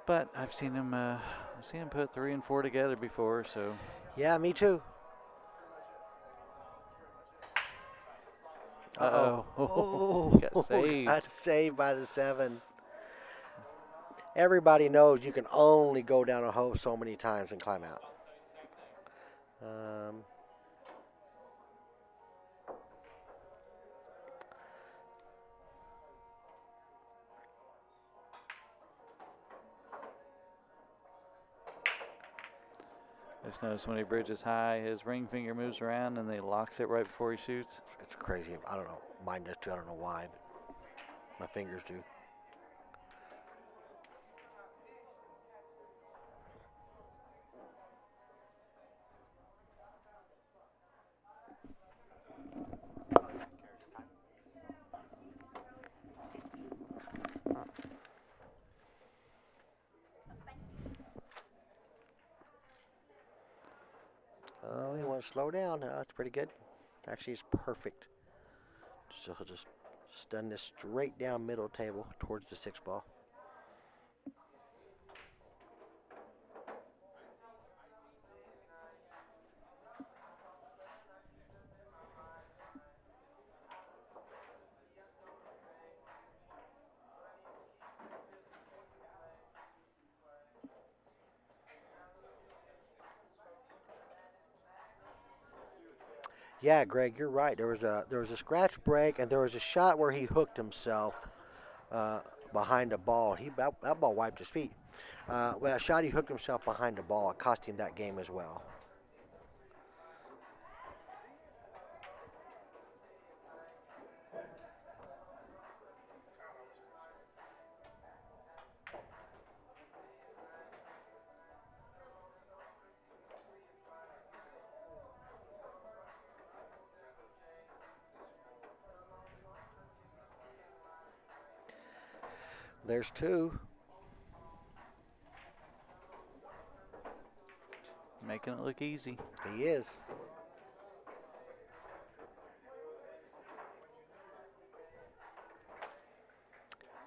S2: But I've seen him put 3 and 4 together before, so
S1: Yeah, me too.
S2: uh-oh.
S1: Oh,
S2: Got saved.
S1: got saved by the 7. Everybody knows you can only go down a hole so many times and climb out.
S2: Just notice when he bridges high, his ring finger moves around and then he locks it right before he shoots.
S1: It's crazy. I don't know. Mine does too. I don't know why, but my fingers do. Oh, you want to slow down? That's pretty good. Actually, it's perfect. So he'll just stun this straight down middle table towards the 6 ball. Yeah, Greg, you're right. There was a scratch break, and there was a shot where he hooked himself uh, behind a ball. That ball wiped his feet. Well, that shot he hooked himself behind the ball. It cost him that game as well. There's two.
S2: Making it look easy.
S1: He is.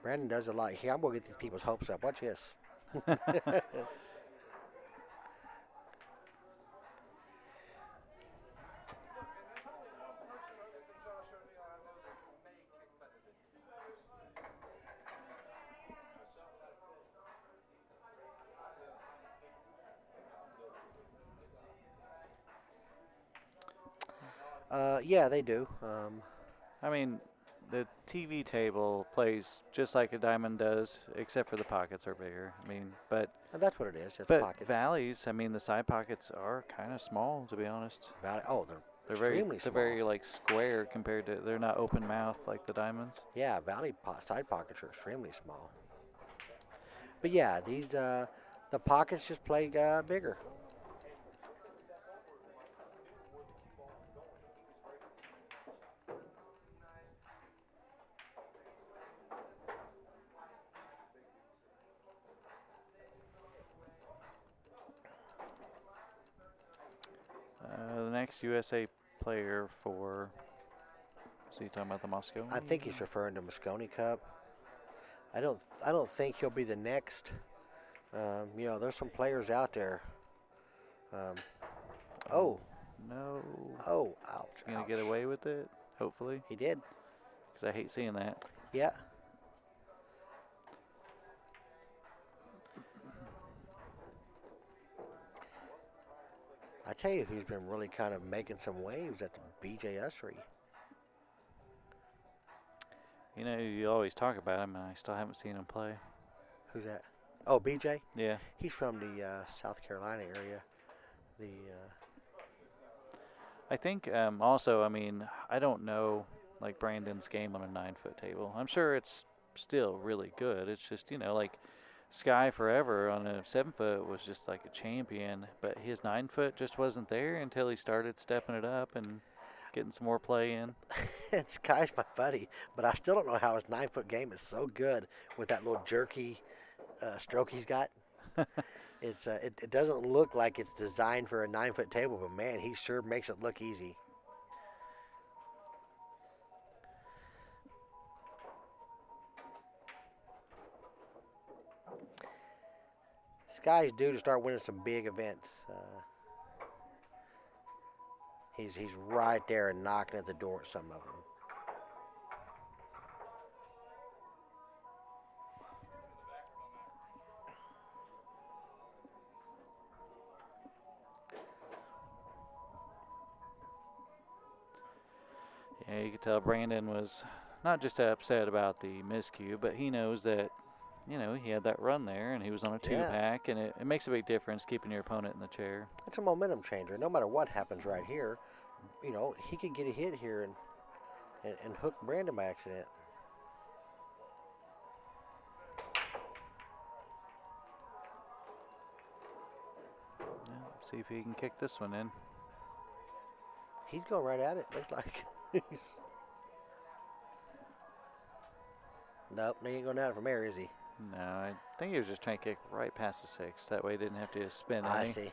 S1: Brandon does a lot. Here, I'm gonna get these people's hopes up. Watch this. Yeah, they do.
S2: I mean, the TV table plays just like a diamond does, except for the pockets are bigger. I mean,
S1: And that's what it is. It's
S2: but
S1: pockets.
S2: valleys, I mean, the side pockets are kind of small, to be honest.
S1: Oh, they're extremely
S2: They're
S1: small.
S2: very like square compared to, they're not open mouth like the diamonds.
S1: Yeah, side pockets are extremely small. But yeah, these the pockets just play bigger.
S2: The next USA player for, is he talking about the Moscow?
S1: I think he's referring to Moscone Cup. I don't think he'll be the next. There's some players out there. Um, oh,
S2: No.
S1: oh, ouch,
S2: He's going to get
S1: ouch.
S2: away with it, hopefully,
S1: He did.
S2: because I hate seeing that.
S1: Yeah. I tell you who's been really kind of making some waves at the BJ Usry.
S2: You know, you always talk about him, and I still haven't seen him play.
S1: Who's that? Oh, BJ.
S2: Yeah.
S1: He's from the South Carolina area. The
S2: I think also, I mean, I don't know like Brandon's game on a 9 foot table. I'm sure it's still really good. It's just, like Sky Forever on a 7 foot was just like a champion, but his 9 foot just wasn't there until he started stepping it up and getting some more play in.
S1: Sky's my buddy, but I still don't know how his 9 foot game is so good with that little jerky stroke he's got. It doesn't look like it's designed for a 9 foot table, but man, he sure makes it look easy. Sky's due to start winning some big events. He's right there and knocking at the door at some of them.
S2: Yeah, you could tell Brandon was not just upset about the miscue, but he knows that, he had that run there and he was on a
S1: Yeah.
S2: 2 pack, and it makes a big difference keeping your opponent in the chair.
S1: It's a momentum changer. No matter what happens right here, he could get a hit here and hook Brandon by accident.
S2: Yeah, see if he can kick this one in.
S1: He's going right at it. Looks like. Nope, he ain't going at it from there, is he?
S2: No, I think he was just trying to kick right past the 6. That way he didn't have to spin
S1: I
S2: any.
S1: see.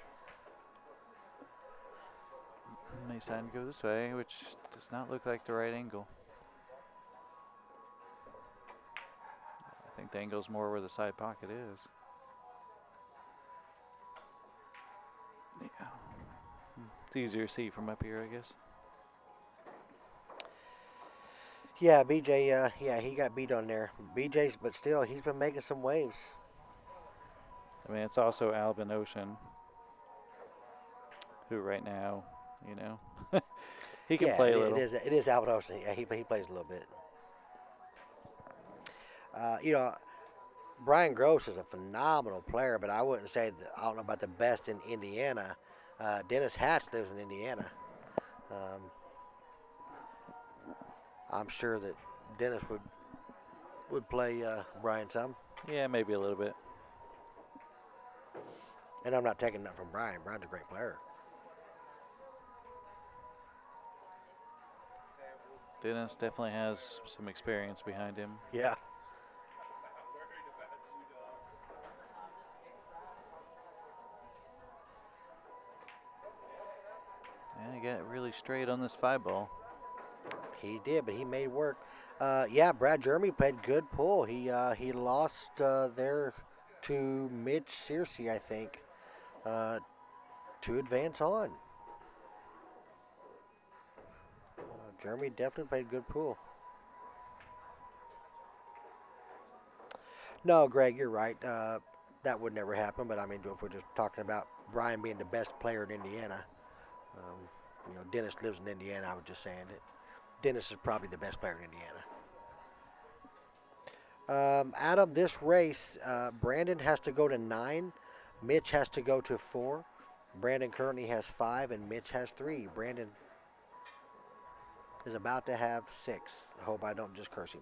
S2: And they decided to go this way, which does not look like the right angle. I think the angle's more where the side pocket is. Yeah. It's easier to see from up here, I guess.
S1: Yeah, BJ. Yeah, he got beat on there. But still, he's been making some waves.
S2: I mean, it's also Albin Ocean, who right now, He can
S1: Yeah,
S2: play a
S1: it
S2: little.
S1: is. It is Albert Olsen. Yeah, he plays a little bit. You know, Brian Gross is a phenomenal player, but I wouldn't say that, I don't know about the best in Indiana. Dennis Hatch lives in Indiana. Um, I'm sure that Dennis would play Brian some,
S2: Yeah, maybe a little bit.
S1: and I'm not taking that from Brian. Brian's a great player.
S2: Dennis definitely has some experience behind him.
S1: Yeah.
S2: Yeah, he got really straight on this 5 ball.
S1: He did, but he made work. Yeah, Brad Jeremy played good pull. He lost there to Mitch Scearce, I think, uh, to advance on. Jeremy definitely played good pull. No, Greg, you're right. That would never happen. But I mean, if we're just talking about Brian being the best player in Indiana, um, Dennis lives in Indiana. I was just saying that Dennis is probably the best player in Indiana. Out of this race, Brandon has to go to 9. Mitch has to go to 4. Brandon currently has 5, and Mitch has 3. Brandon is about to have 6. I hope I don't just curse him.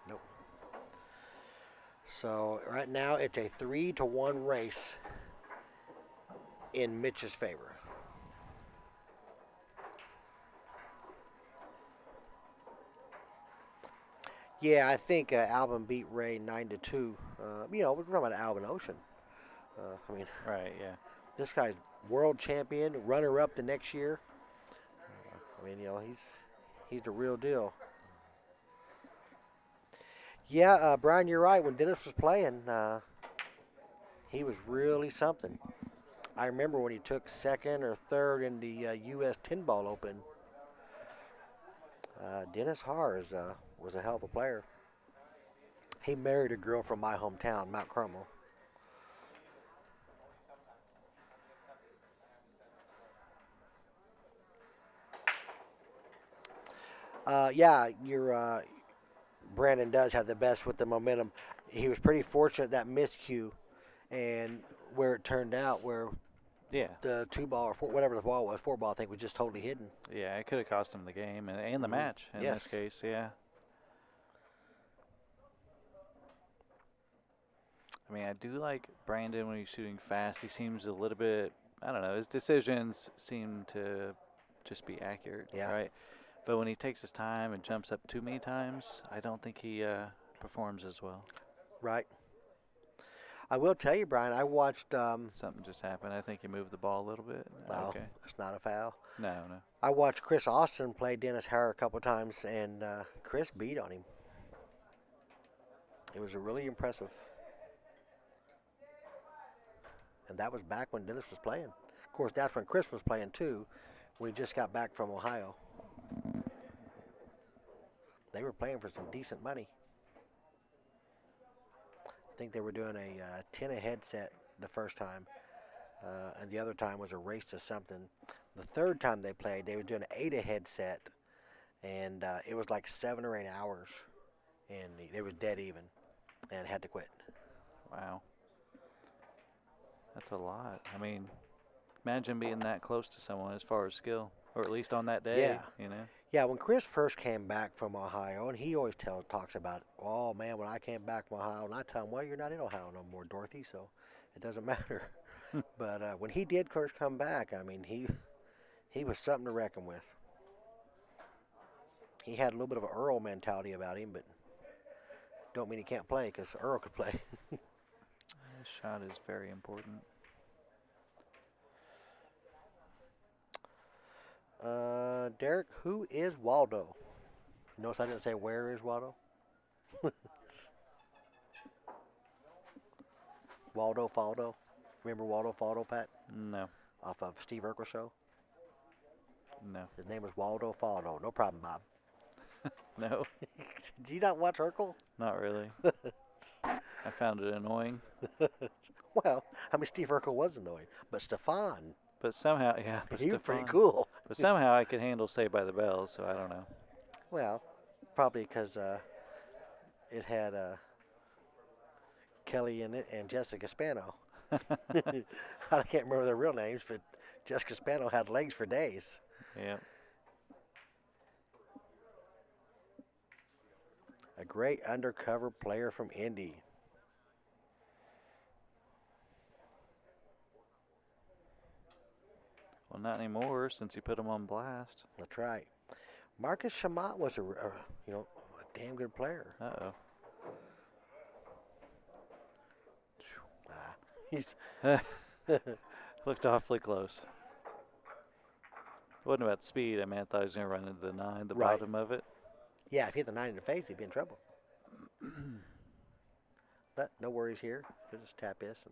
S1: Nope. So right now it's a 3-1 race in Mitch's favor. Yeah, I think Alvin beat Ray 9-2. We're talking about Alvin Ocean. I mean,
S2: Right, yeah.
S1: this guy's world champion, runner-up the next year. I mean, he's the real deal. Yeah, Brian, you're right. When Dennis was playing, he was really something. I remember when he took second or third in the U.S. 10-ball open. Dennis Haars was a hell of a player. He married a girl from my hometown, Mount Carmel. Yeah, Brandon does have the best with the momentum. He was pretty fortunate that miscue and where it turned out, where
S2: Yeah.
S1: the 2-ball or whatever the ball was, 4-ball, I think, was just totally hidden.
S2: Yeah, it could have cost him the game and the match in
S1: Yes.
S2: this case, yeah. I mean, I do like Brandon when he's shooting fast. He seems a little bit, I don't know, his decisions seem to just be accurate,
S1: Yeah.
S2: right? But when he takes his time and jumps up too many times, I don't think he performs as well.
S1: Right. I will tell you, Brian, I watched.
S2: Something just happened. I think he moved the ball a little bit.
S1: No,
S2: Okay.
S1: it's not a foul.
S2: No, no.
S1: I watched Chris Austin play Dennis Hare a couple times, and Chris beat on him. It was really impressive. And that was back when Dennis was playing. Of course, that's when Chris was playing too. We just got back from Ohio. They were playing for some decent money. I think they were doing a 10 a head set the first time, and the other time was a race to something. The third time they played, they were doing an 8 a head set, and it was like 7 or 8 hours, and it was dead even, and had to quit.
S2: Wow. That's a lot. I mean, imagine being that close to someone as far as skill, or at least on that day,
S1: Yeah.
S2: you know?
S1: Yeah, when Chris first came back from Ohio, and he always talks about, oh man, when I came back from Ohio, and I tell him, well, you're not in Ohio no more, Dorothy, so it doesn't matter. But when he did first come back, I mean, he was something to reckon with. He had a little bit of an Earl mentality about him, but don't mean he can't play because Earl could play.
S2: This shot is very important.
S1: Derek, who is Waldo? Notice I didn't say where is Waldo. Waldo Faldo. Remember Waldo Faldo, Pat?
S2: No,
S1: Off of Steve Urkel show.
S2: no,
S1: His name was Waldo Faldo. No problem, Bob.
S2: no,
S1: Did you not watch Urkel?
S2: not really. I found it annoying.
S1: Well, I mean, Steve Urkel was annoying, but Stefan,
S2: But somehow, yeah, but
S1: he was pretty
S2: Stefan.
S1: cool.
S2: But somehow I could handle Saved by the Bell, so I don't know.
S1: Well, probably because it had Kelly in it and Jessica Spano. I can't remember their real names, but Jessica Spano had legs for days.
S2: Yep.
S1: A great undercover player from Indy.
S2: Well, not anymore since you put him on blast.
S1: That's right. Marcus Shamat was a damn good player.
S2: Uh
S1: He's
S2: oh. Looked awfully close. It wasn't about speed. I mean, I thought he was going to run into the 9, the
S1: Right.
S2: bottom of it.
S1: Yeah, if he hit the 9 in the face, he'd be in trouble. But no worries here. He'll just tap this.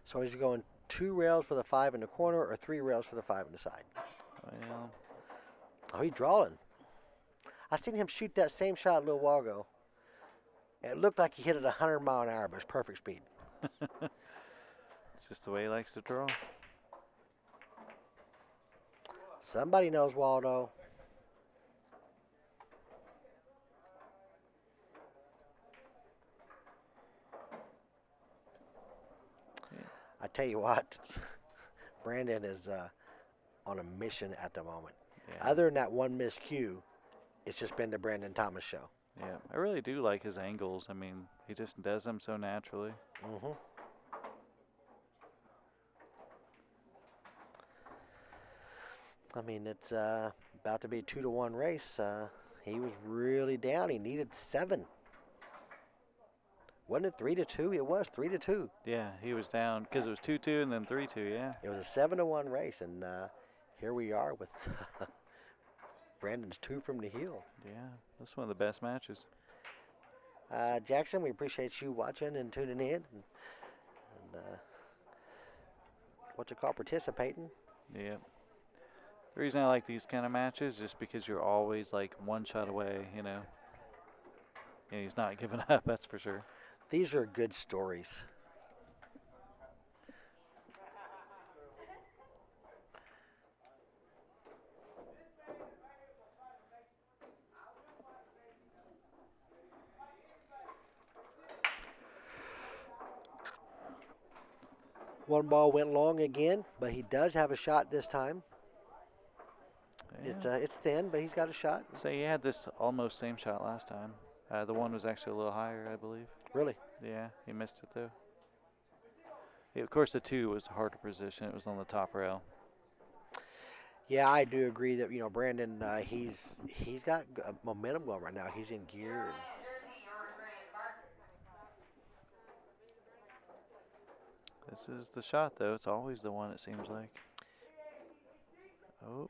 S1: So he's going 2 rails for the 5 in the corner or 3 rails for the 5 in the side.
S2: Well,
S1: Oh, he's drawing. I seen him shoot that same shot a little while ago. It looked like he hit it 100 mile an hour, but it's perfect speed.
S2: it's just the way he likes to draw.
S1: Somebody knows Waldo.
S2: Yeah.
S1: I tell you what, Brandon is on a mission at the moment.
S2: Yeah.
S1: Other than that one missed cue, it's just been the Brandon Thomas show.
S2: Yeah, I really do like his angles. I mean, he just does them so naturally.
S1: Mm-hmm. I mean, it's about to be a 2-1 race. He was really down. He needed 7. Wasn't it 3-2? It was 3-2.
S2: Yeah, he was down because it was 2-2 and then 3-2. Yeah.
S1: It was a 7-1 race, and here we are with Brandon's 2 from the heel.
S2: Yeah, that's one of the best matches.
S1: Jackson, we appreciate you watching and tuning in, and participating.
S2: Yeah. The reason I like these kind of matches is just because you're always like one shot away, you know. And he's not giving up, that's for sure.
S1: These are good stories. One ball went long again, but he does have a shot this time.
S2: Yeah.
S1: It's thin, but he's got a shot.
S2: So he had this almost same shot last time. The one was actually a little higher, I believe.
S1: Really?
S2: Yeah, he missed it though. Yeah, of course, the 2 was hard to position. It was on the top rail.
S1: Yeah, I do agree that Brandon he's got momentum going right now. He's in gear. And
S2: This is the shot though. It's always the one, it seems like. Oh.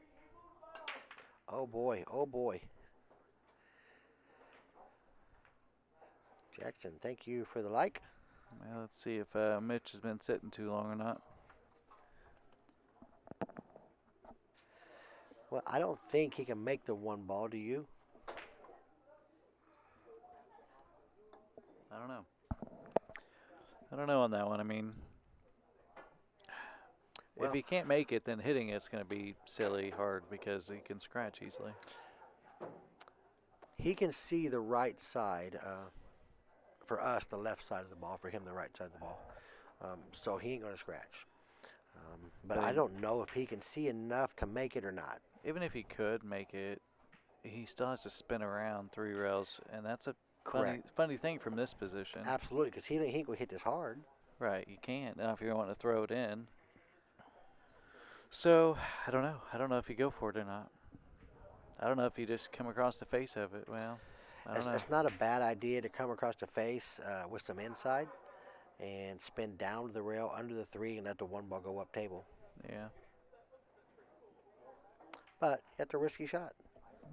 S1: oh boy, oh boy. Jackson, thank you for the like.
S2: Well, let's see if Mitch has been sitting too long or not.
S1: Well, I don't think he can make the 1 ball. Do you?
S2: I don't know. I don't know on that one. I mean,
S1: Well,
S2: if he can't make it, then hitting it's going to be silly hard because he can scratch easily.
S1: he can see the right side. For us, the left side of the ball. For him, the right side of the ball. So he ain't going to scratch. But I don't know if he can see enough to make it or not.
S2: Even if he could make it, he still has to spin around 3 rails, and that's a
S1: Correct.
S2: funny thing from this position.
S1: Absolutely, because he ain't going to hit this hard.
S2: Right, you can't now if you're wanting to throw it in. So, I don't know. I don't know if you go for it or not. I don't know if you just come across the face of it. Well, I don't know.
S1: It's not a bad idea to come across the face with some inside and spin down to the rail under the 3 and let the 1 ball go up table.
S2: Yeah.
S1: But it's a risky shot.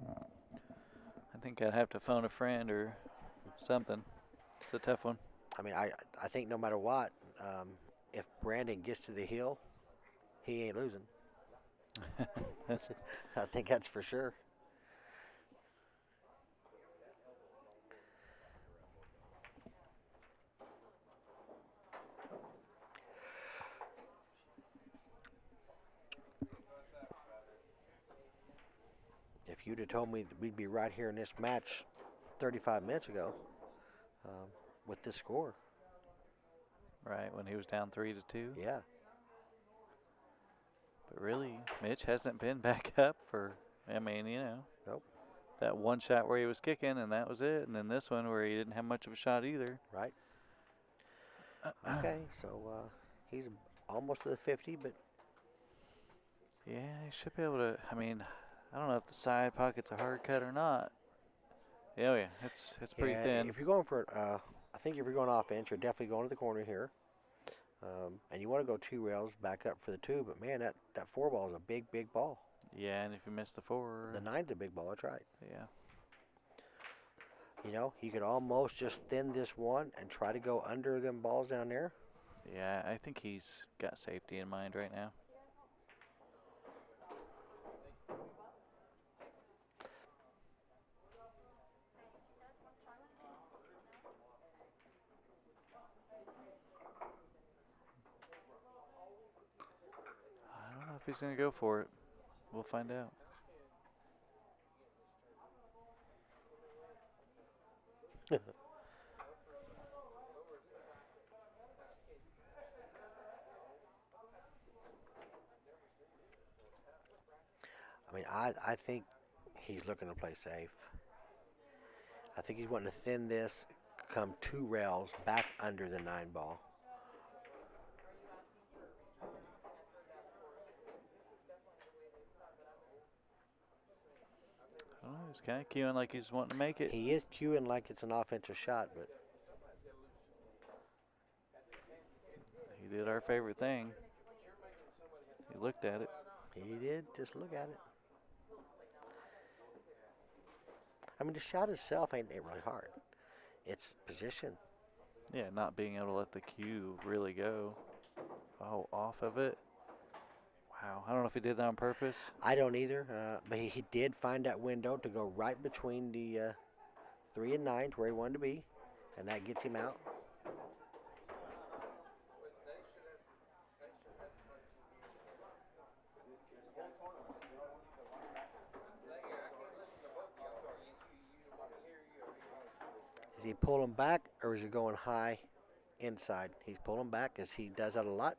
S2: I think I'd have to phone a friend or something. It's a tough one.
S1: I mean, I think no matter what, if Brandon gets to the hill, he ain't losing.
S2: That's
S1: I think that's for sure. If you'd have told me that we'd be right here in this match 35 minutes ago um, with this score,
S2: right when he was down 3-2.
S1: yeah,
S2: But really, Mitch hasn't been back up for. I mean,
S1: nope,
S2: that one shot where he was kicking and that was it, and then this one where he didn't have much of a shot either.
S1: right. Okay, so he's almost to the 50, but
S2: Yeah, he should be able to. I mean, I don't know if the side pocket's a hard cut or not. Yeah, yeah, it's pretty
S1: yeah,
S2: thin.
S1: if you're going for, I think if you're going offense, you're definitely going to the corner here. And you want to go 2 rails back up for the 2, but man, that 4 ball is a big, big ball.
S2: Yeah, and if you miss the 4,
S1: The 9's a big ball, that's right.
S2: yeah.
S1: You know, he could almost just thin this one and try to go under them balls down there.
S2: Yeah, I think he's got safety in mind right now. I don't know if he's going to go for it. We'll find out.
S1: I mean, I think he's looking to play safe. I think he's wanting to thin this, come 2 rails back under the 9 ball.
S2: Oh, he's kind of cueing like he's wanting to make it.
S1: He is cueing like it's an offensive shot, but
S2: He did our favorite thing. He looked at it.
S1: he did just look at it. I mean, the shot itself ain't really hard. It's position.
S2: Yeah, not being able to let the cue really go. Oh, off of it. Wow, I don't know if he did that on purpose.
S1: I don't either, but he did find that window to go right between the 3 and 9 to where he wanted to be, and that gets him out. Is he pulling back or is he going high inside? He's pulling back as he does that a lot.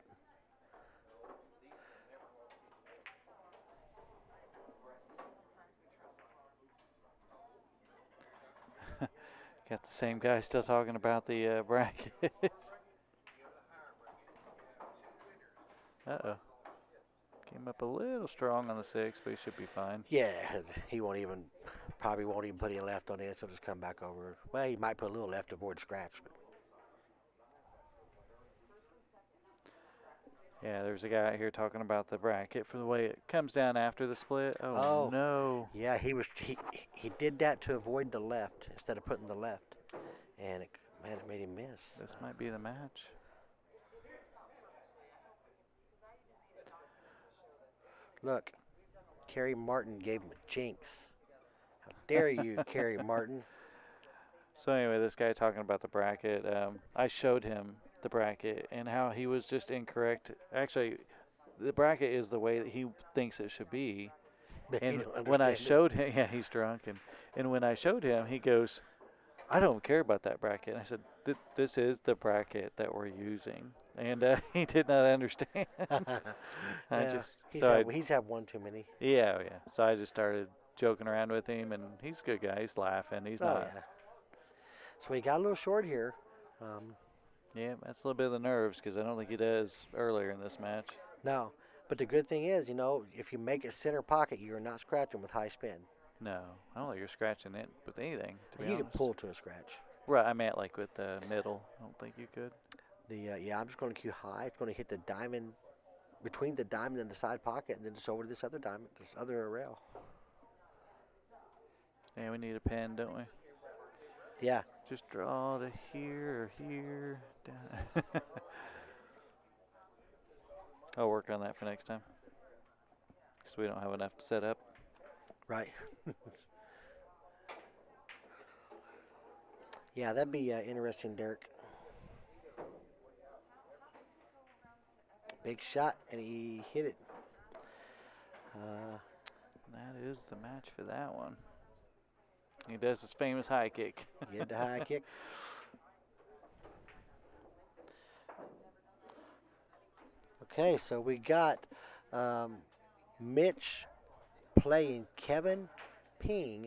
S2: Got the same guy still talking about the bracket. Uh-oh. Came up a little strong on the 6, but he should be fine.
S1: Yeah, he probably won't even put any left on this. He'll just come back over. Well, he might put a little left to avoid scratch. But
S2: Yeah, there's a guy out here talking about the bracket for the way it comes down after the split. Oh,
S1: Oh.
S2: no.
S1: yeah, he did that to avoid the left instead of putting the left, and man, it made him miss.
S2: This might be the match.
S1: Look, Kerry Martin gave him a jinx. How dare you, Kerry Martin?
S2: So anyway, this guy talking about the bracket, I showed him the bracket and how he was just incorrect. Actually, the bracket is the way that he thinks it should be.
S1: But he
S2: And
S1: don't
S2: when I
S1: understand it.
S2: showed him, yeah, he's drunk, and when I showed him, he goes, "I don't care about that bracket." And I said, "This is the bracket that we're using," and he did not understand. I
S1: Yeah,
S2: just
S1: he's
S2: so I,
S1: he's had one too many.
S2: yeah, yeah. So I just started joking around with him, and he's a good guy. He's laughing. He's
S1: Oh
S2: not.
S1: yeah. So he got a little short here.
S2: Yeah, that's a little bit of the nerves because I don't think he does earlier in this match.
S1: No, but the good thing is, if you make a center pocket, you're not scratching with high spin.
S2: No, I don't think you're scratching it with anything, to be
S1: You
S2: honest.
S1: can pull to a scratch.
S2: Right, I meant like with the middle. I don't think you could.
S1: Yeah, I'm just going to cue high. It's going to hit the diamond between the diamond and the side pocket, and then just over to this other diamond, this other rail.
S2: Yeah, we need a pen, don't we?
S1: Yeah,
S2: Just draw to here or here. Down. I'll work on that for next time. because we don't have enough to set up.
S1: Right. Yeah, that'd be interesting, Derek. Big shot, and he hit it.
S2: That is the match for that one. He does his famous high kick.
S1: Get the high kick. Okay, so we got Mitch playing Kevin Ping